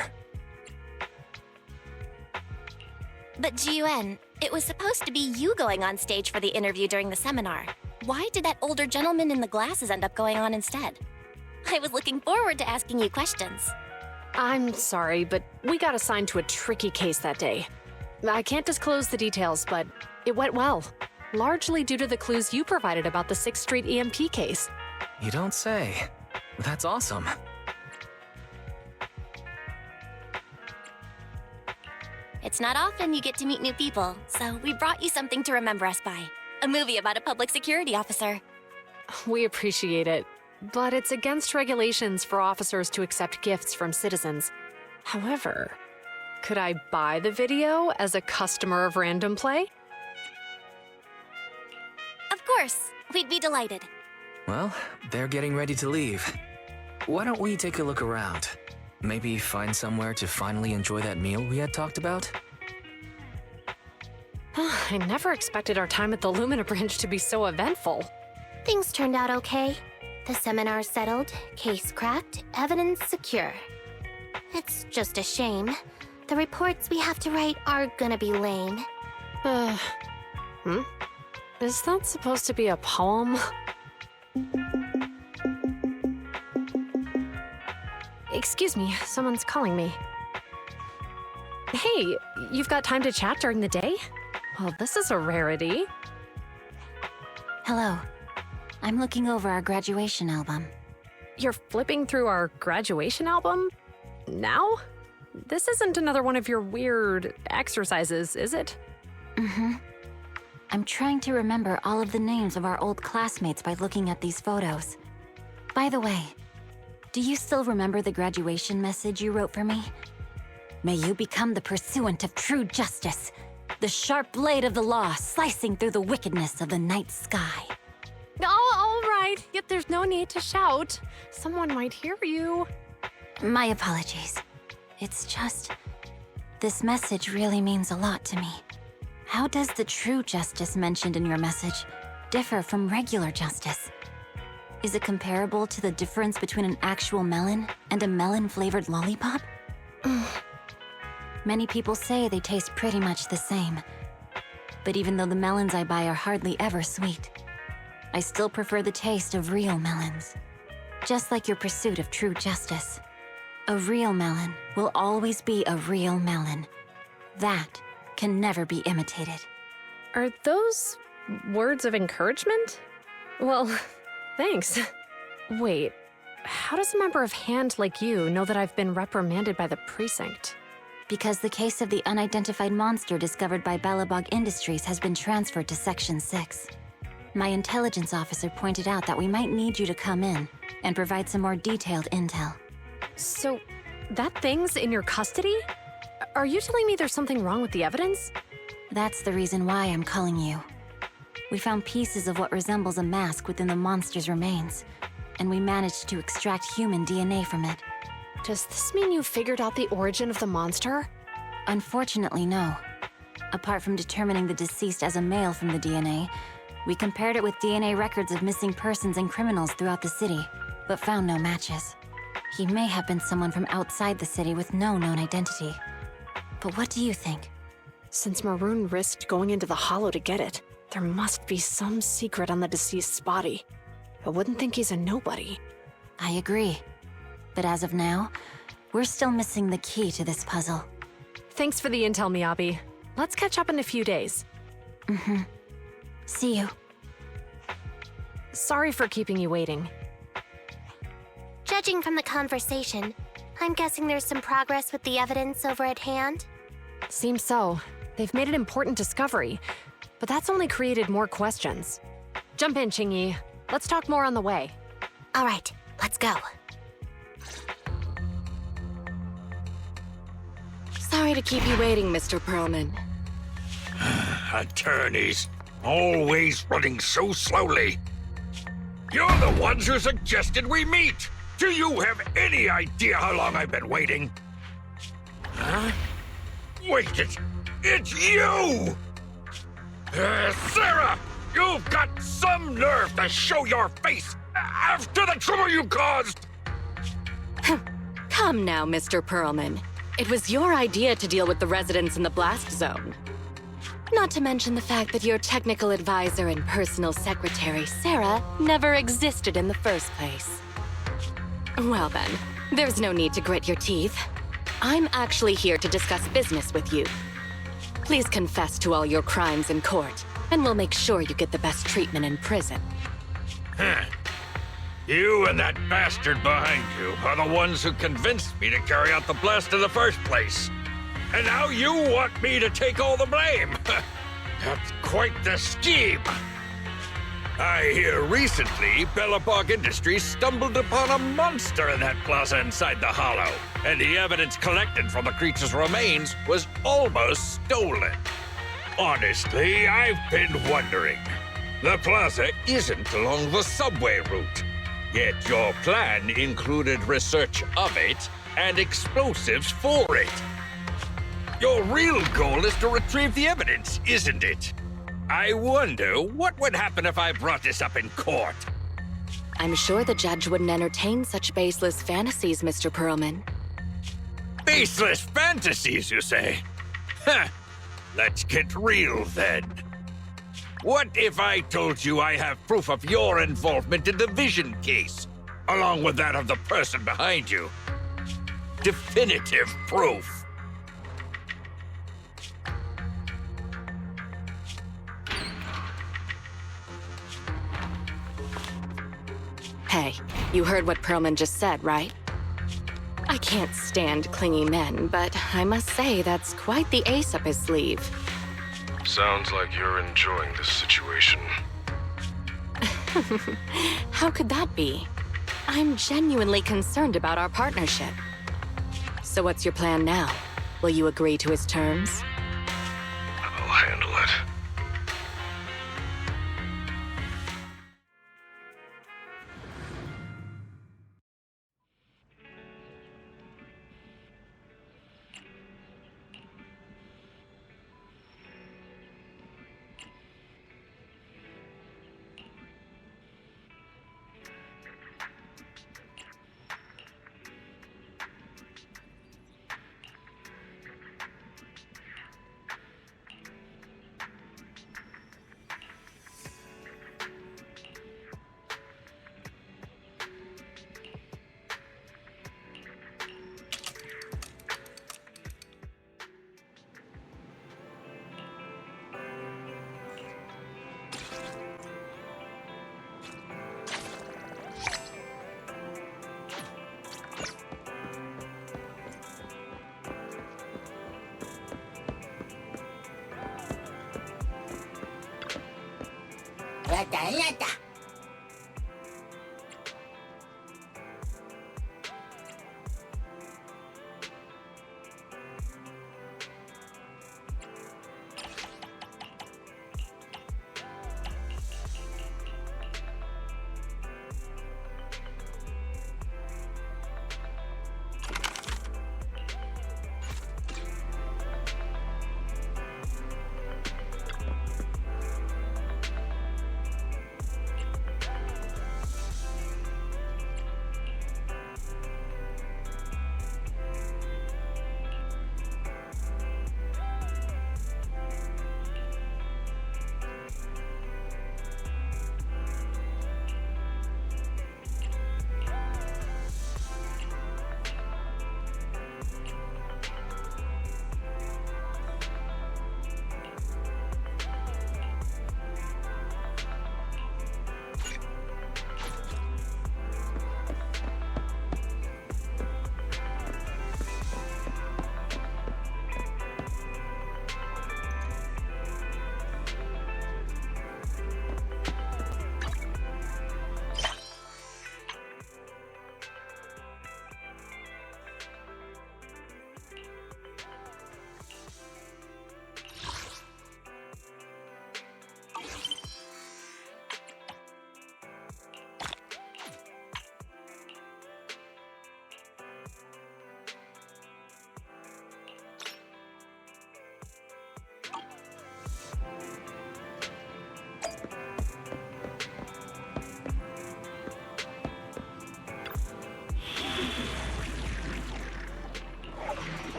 But Jiyuan, it was supposed to be you going on stage for the interview during the seminar. Why did that older gentleman in the glasses end up going on instead? I was looking forward to asking you questions. I'm sorry, but we got assigned to a tricky case that day. I can't disclose the details, but it went well. Largely due to the clues you provided about the 6th Street EMP case. You don't say. That's awesome. It's not often you get to meet new people, so we brought you something to remember us by. A movie about a public security officer. We appreciate it, but it's against regulations for officers to accept gifts from citizens. However, could I buy the video as a customer of Random Play? Of course, we'd be delighted. Well, they're getting ready to leave. Why don't we take a look around? Maybe find somewhere to finally enjoy that meal we had talked about? I never expected our time at the Lumina branch to be so eventful. Things turned out okay. The seminar settled, case cracked, evidence secure. It's just a shame. The reports we have to write are gonna be lame. Is that supposed to be a poem? Excuse me, someone's calling me. Hey, you've got time to chat during the day? Well, this is a rarity. Hello. I'm looking over our graduation album. You're flipping through our graduation album? Now? This isn't another one of your weird exercises, is it? Mm-hmm. I'm trying to remember all of the names of our old classmates by looking at these photos. By the way, do you still remember the graduation message you wrote for me? May you become the pursuant of true justice, the sharp blade of the law slicing through the wickedness of the night sky. Oh, all right. Yet there's no need to shout. Someone might hear you. My apologies. It's just, this message really means a lot to me. How does the true justice mentioned in your message differ from regular justice? Is it comparable to the difference between an actual melon and a melon-flavored lollipop? Many people say they taste pretty much the same. But even though the melons I buy are hardly ever sweet, I still prefer the taste of real melons. Just like your pursuit of true justice. A real melon will always be a real melon. That can never be imitated. Are those words of encouragement? Well, thanks. Wait, how does a member of Hand like you know that I've been reprimanded by the precinct? Because the case of the unidentified monster discovered by Balabog Industries has been transferred to Section 6. My intelligence officer pointed out that we might need you to come in and provide some more detailed intel. So, that thing's in your custody? Are you telling me there's something wrong with the evidence? That's the reason why I'm calling you. We found pieces of what resembles a mask within the monster's remains, and we managed to extract human DNA from it. Does this mean you figured out the origin of the monster? Unfortunately, no. Apart from determining the deceased as a male from the DNA, we compared it with DNA records of missing persons and criminals throughout the city, but found no matches. He may have been someone from outside the city with no known identity. But what do you think? Since Maroon risked going into the Hollow to get it, there must be some secret on the deceased's body. I wouldn't think he's a nobody. I agree. But as of now, we're still missing the key to this puzzle. Thanks for the intel, Miyabi. Let's catch up in a few days. See you. Sorry for keeping you waiting. Judging from the conversation, I'm guessing there's some progress with the evidence over at hand? Seems so. They've made an important discovery, but that's only created more questions. Jump in, Qingyi. Let's talk more on the way. All right, let's go. Sorry to keep you waiting, Mr. Pearlman. Attorneys, always running so slowly. You're the ones who suggested we meet. Do you have any idea how long I've been waiting? Huh? Wait, it's you! Sarah! You've got some nerve to show your face after the trouble you caused! Come now, Mr. Pearlman. It was your idea to deal with the residents in the blast zone. Not to mention the fact that your technical advisor and personal secretary, Sarah, never existed in the first place. Well then, there's no need to grit your teeth. I'm actually here to discuss business with you. Please confess to all your crimes in court, and we'll make sure you get the best treatment in prison. Huh. You and that bastard behind you are the ones who convinced me to carry out the blast in the first place. And now you want me to take all the blame. That's quite the scheme. I hear recently Bellabog Industries stumbled upon a monster in that plaza inside the Hollow, and the evidence collected from the creature's remains was almost stolen. Honestly, I've been wondering. The plaza isn't along the subway route, yet your plan included research of it and explosives for it. Your real goal is to retrieve the evidence, isn't it? I wonder what would happen if I brought this up in court. I'm sure the judge wouldn't entertain such baseless fantasies, Mr. Pearlman. Baseless fantasies, you say? Huh. Let's get real, then. What if I told you I have proof of your involvement in the Vision case, along with that of the person behind you? Definitive proof. Hey, you heard what Pearlman just said, right? I can't stand clingy men, but I must say that's quite the ace up his sleeve. Sounds like you're enjoying this situation. How could that be? I'm genuinely concerned about our partnership. So what's your plan now? Will you agree to his terms? I'll handle it.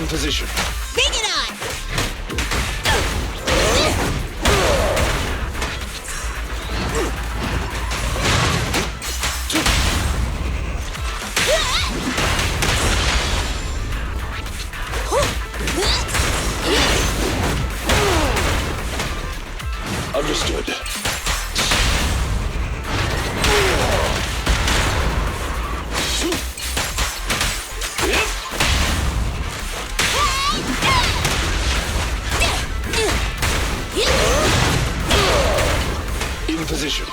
In position. Bring it on! Understood. In position.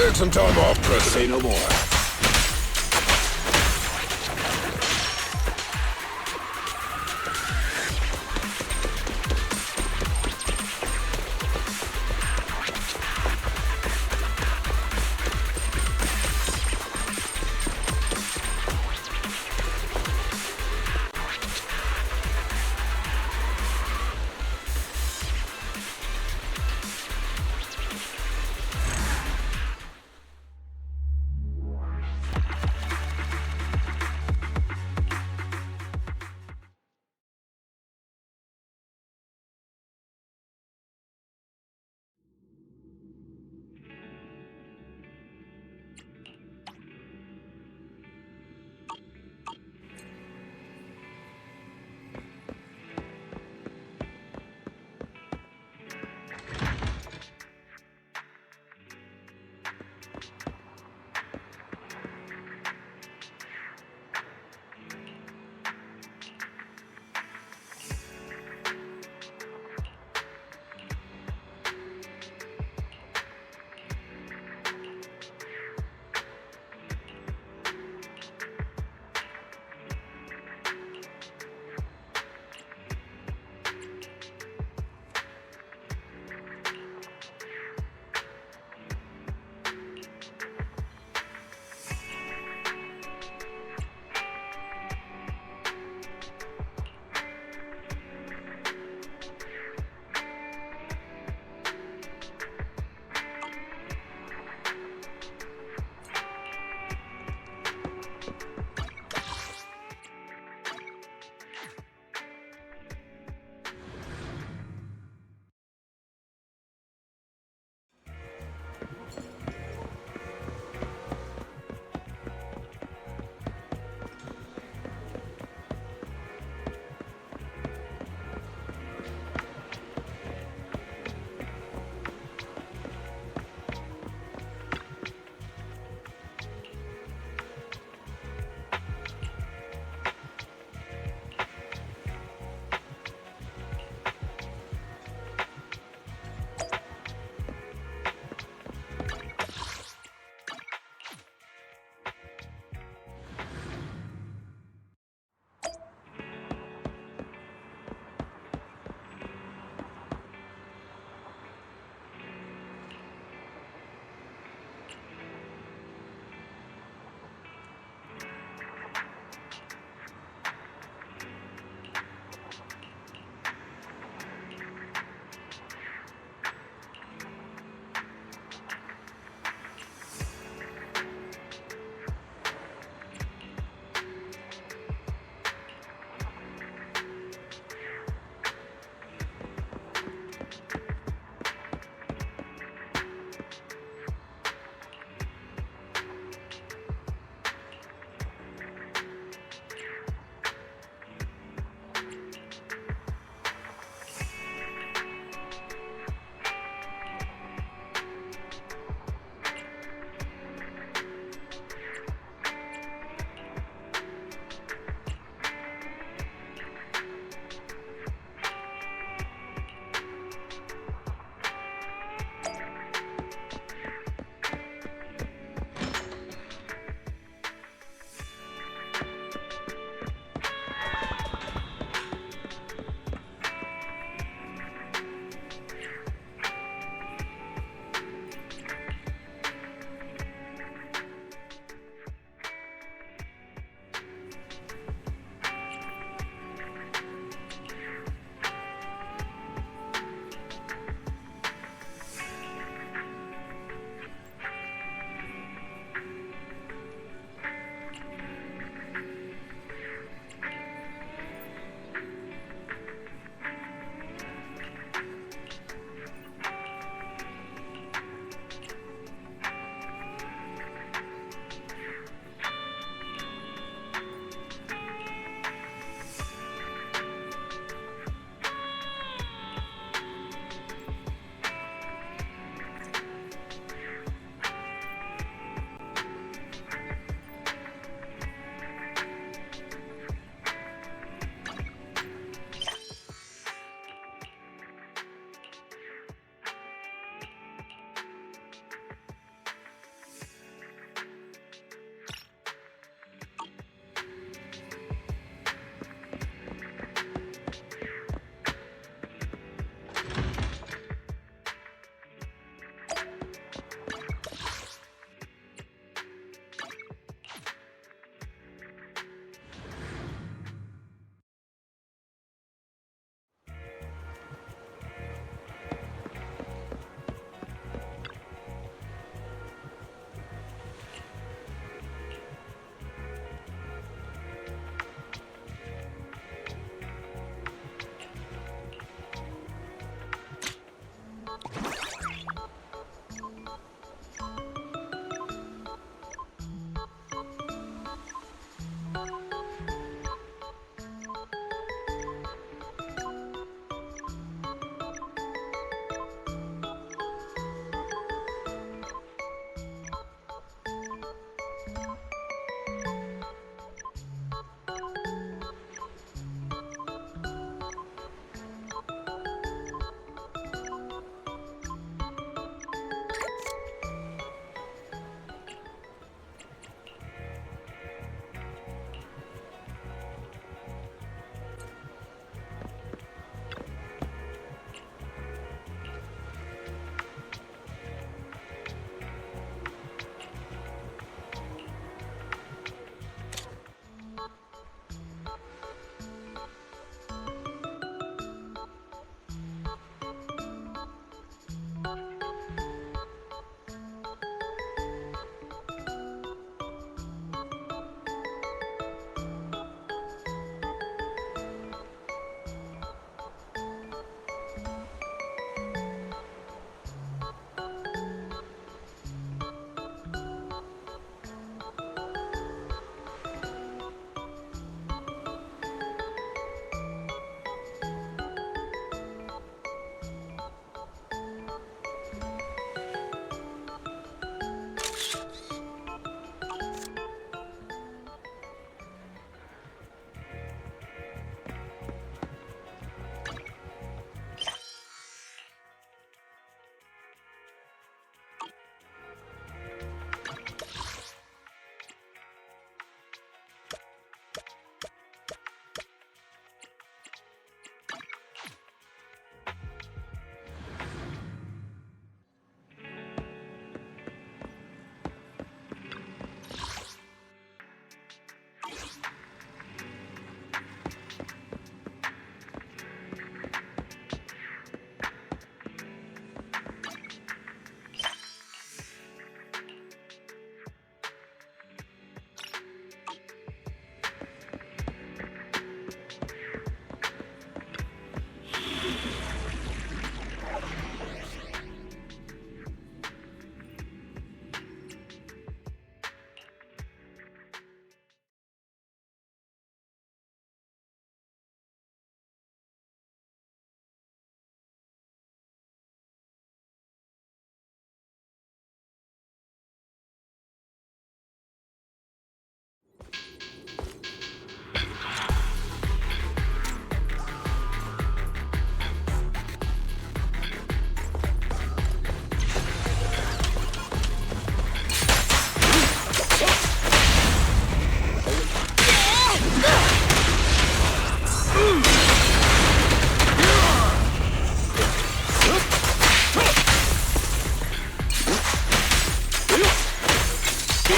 Take some time off, President. Say no more.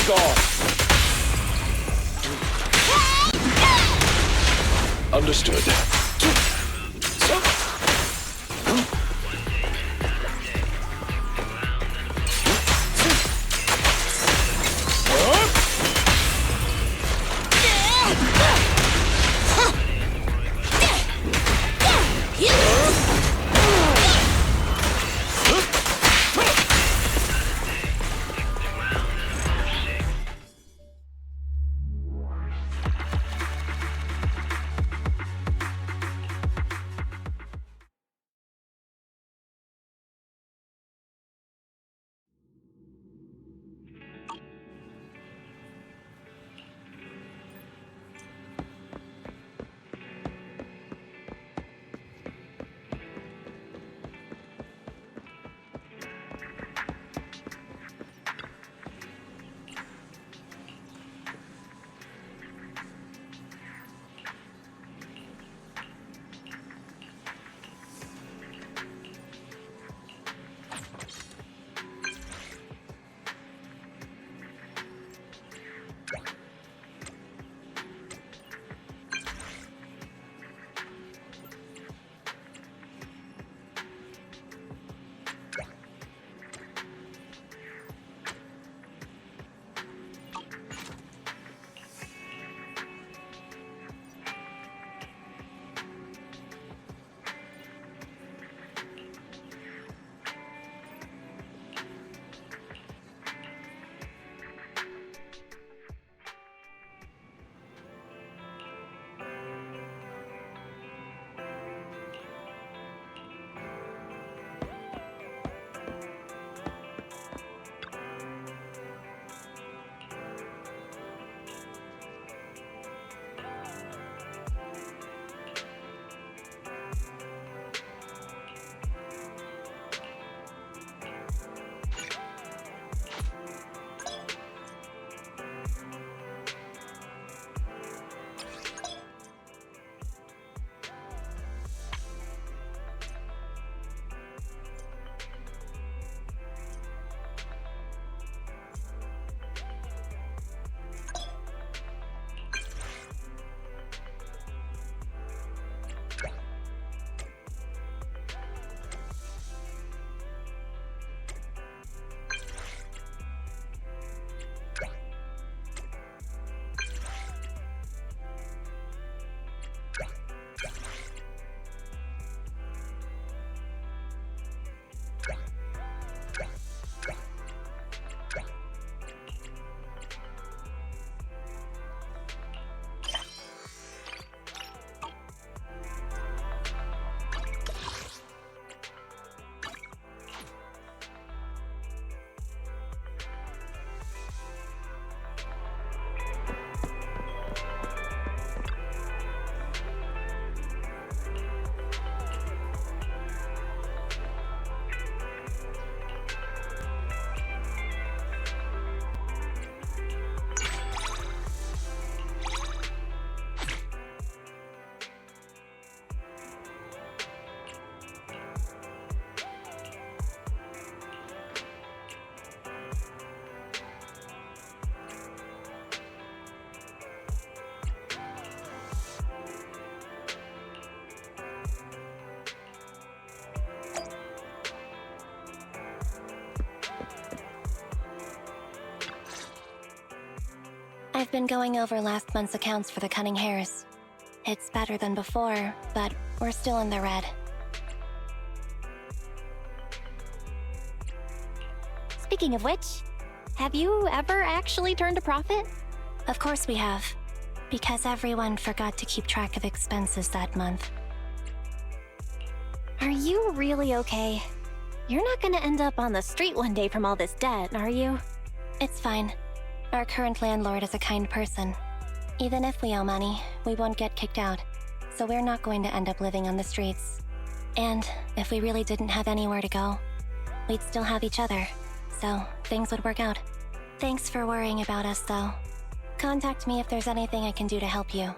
Take off! Understood. I've been going over last month's accounts for the Cunning Hares. It's better than before, but we're still in the red. Speaking of which, have you ever actually turned a profit? Of course we have, because everyone forgot to keep track of expenses that month. Are you really okay? You're not gonna end up on the street one day from all this debt, are you? It's fine. Our current landlord is a kind person. Even if we owe money, we won't get kicked out, so we're not going to end up living on the streets. And if we really didn't have anywhere to go, we'd still have each other, so things would work out. Thanks for worrying about us, though. Contact me if there's anything I can do to help you.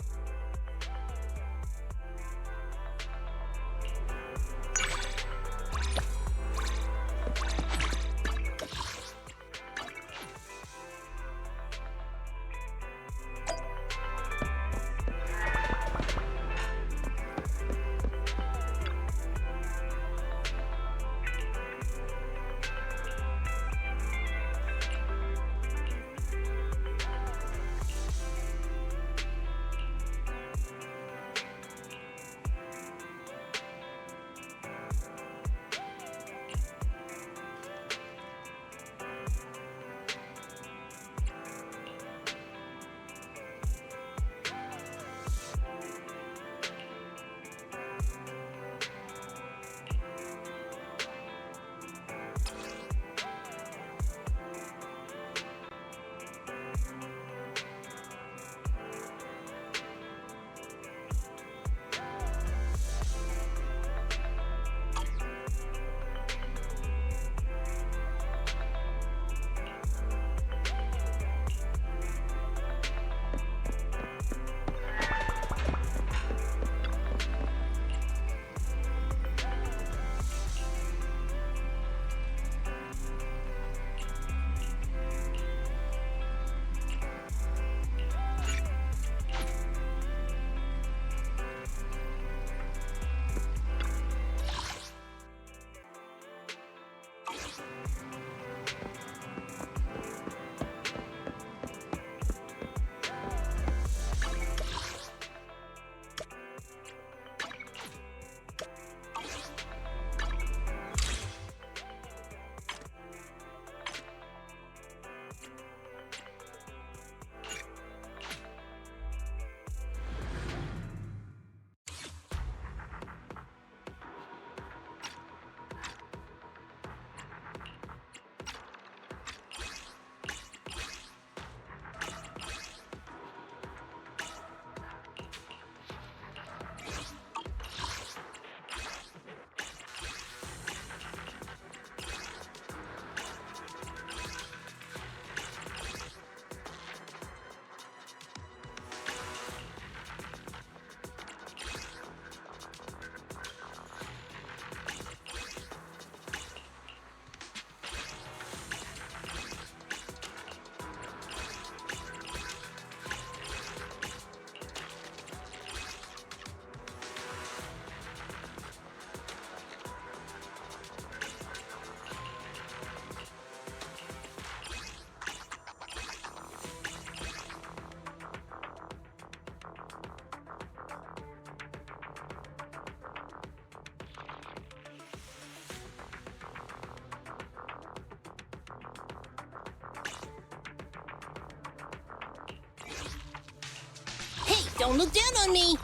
don't look down on me.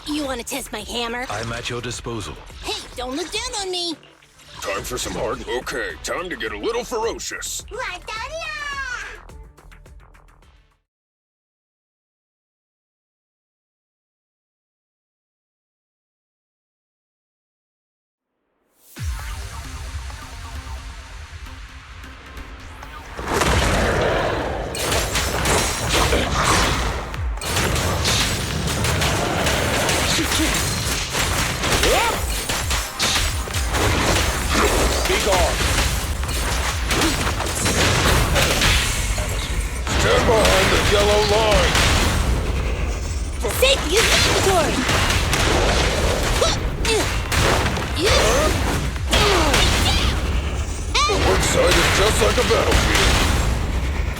You want to test my hammer? I'm at your disposal. Hey, don't look down on me. Time for some hard. Okay, time to get a little ferocious. Stand behind the yellow line. Safety is mandatory. The work side is just like a battlefield.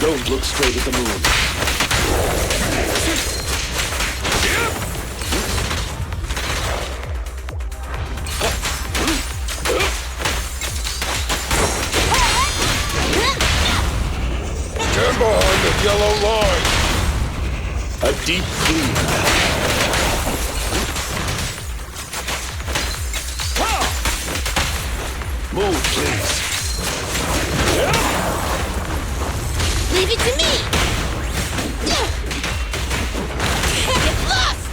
Don't look straight at the moon. Stand behind the yellow line. A deep clean. Move, please. Leave it to me. Get lost.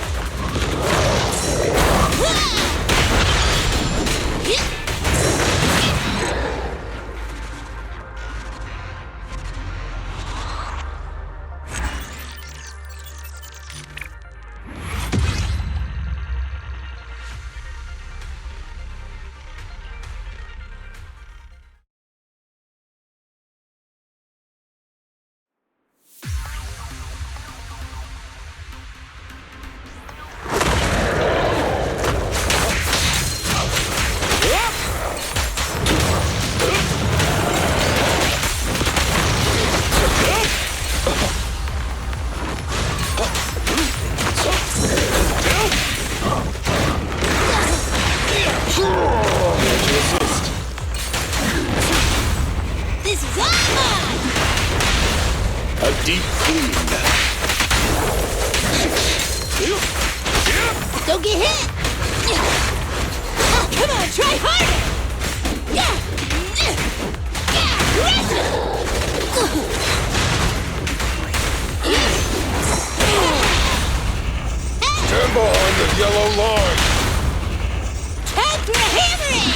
This is all mine. A deep clean. Don't get hit. Come on, try harder. Stand behind the yellow line. Time for a hammering.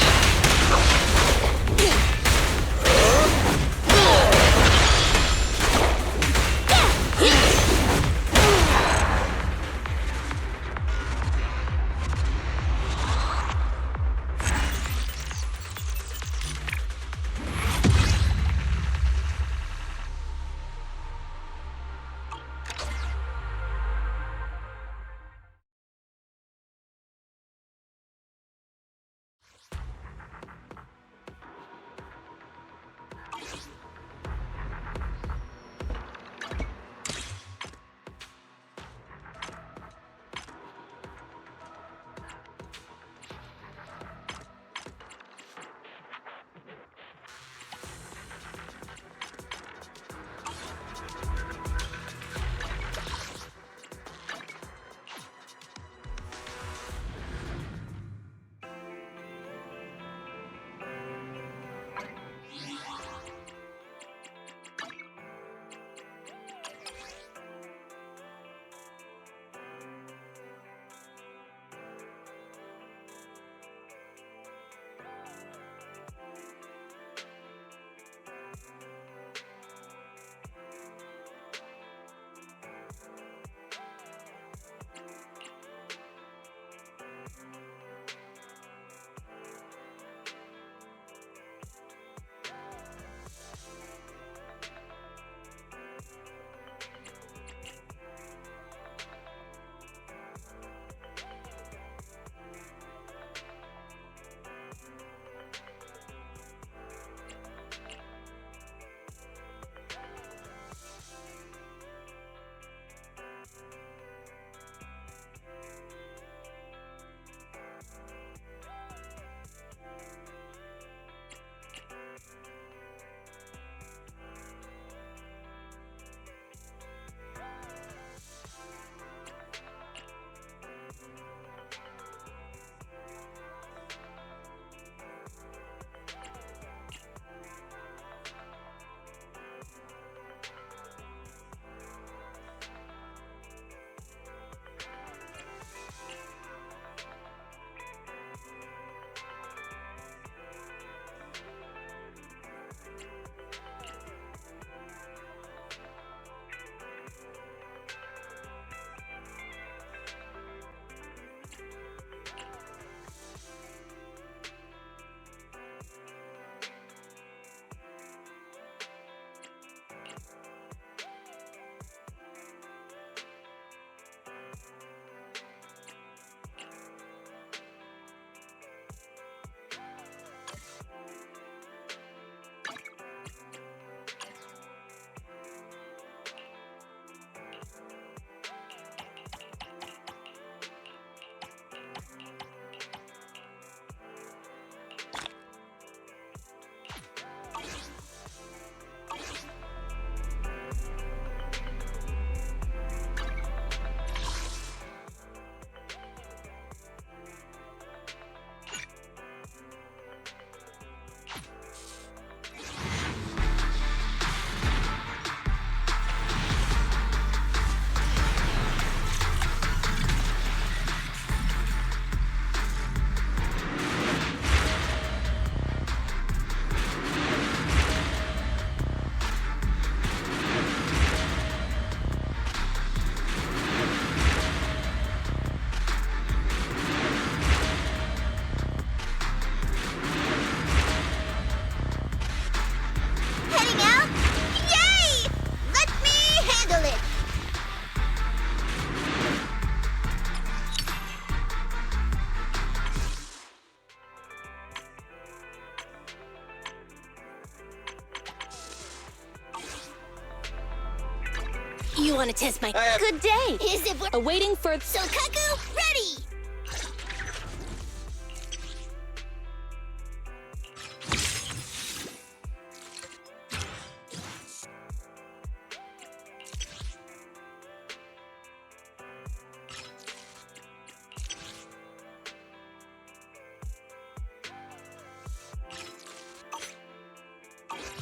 You want to test my... Good day. Is it... Awaiting for... Sokaku, ready!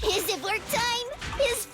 Is it work time? Is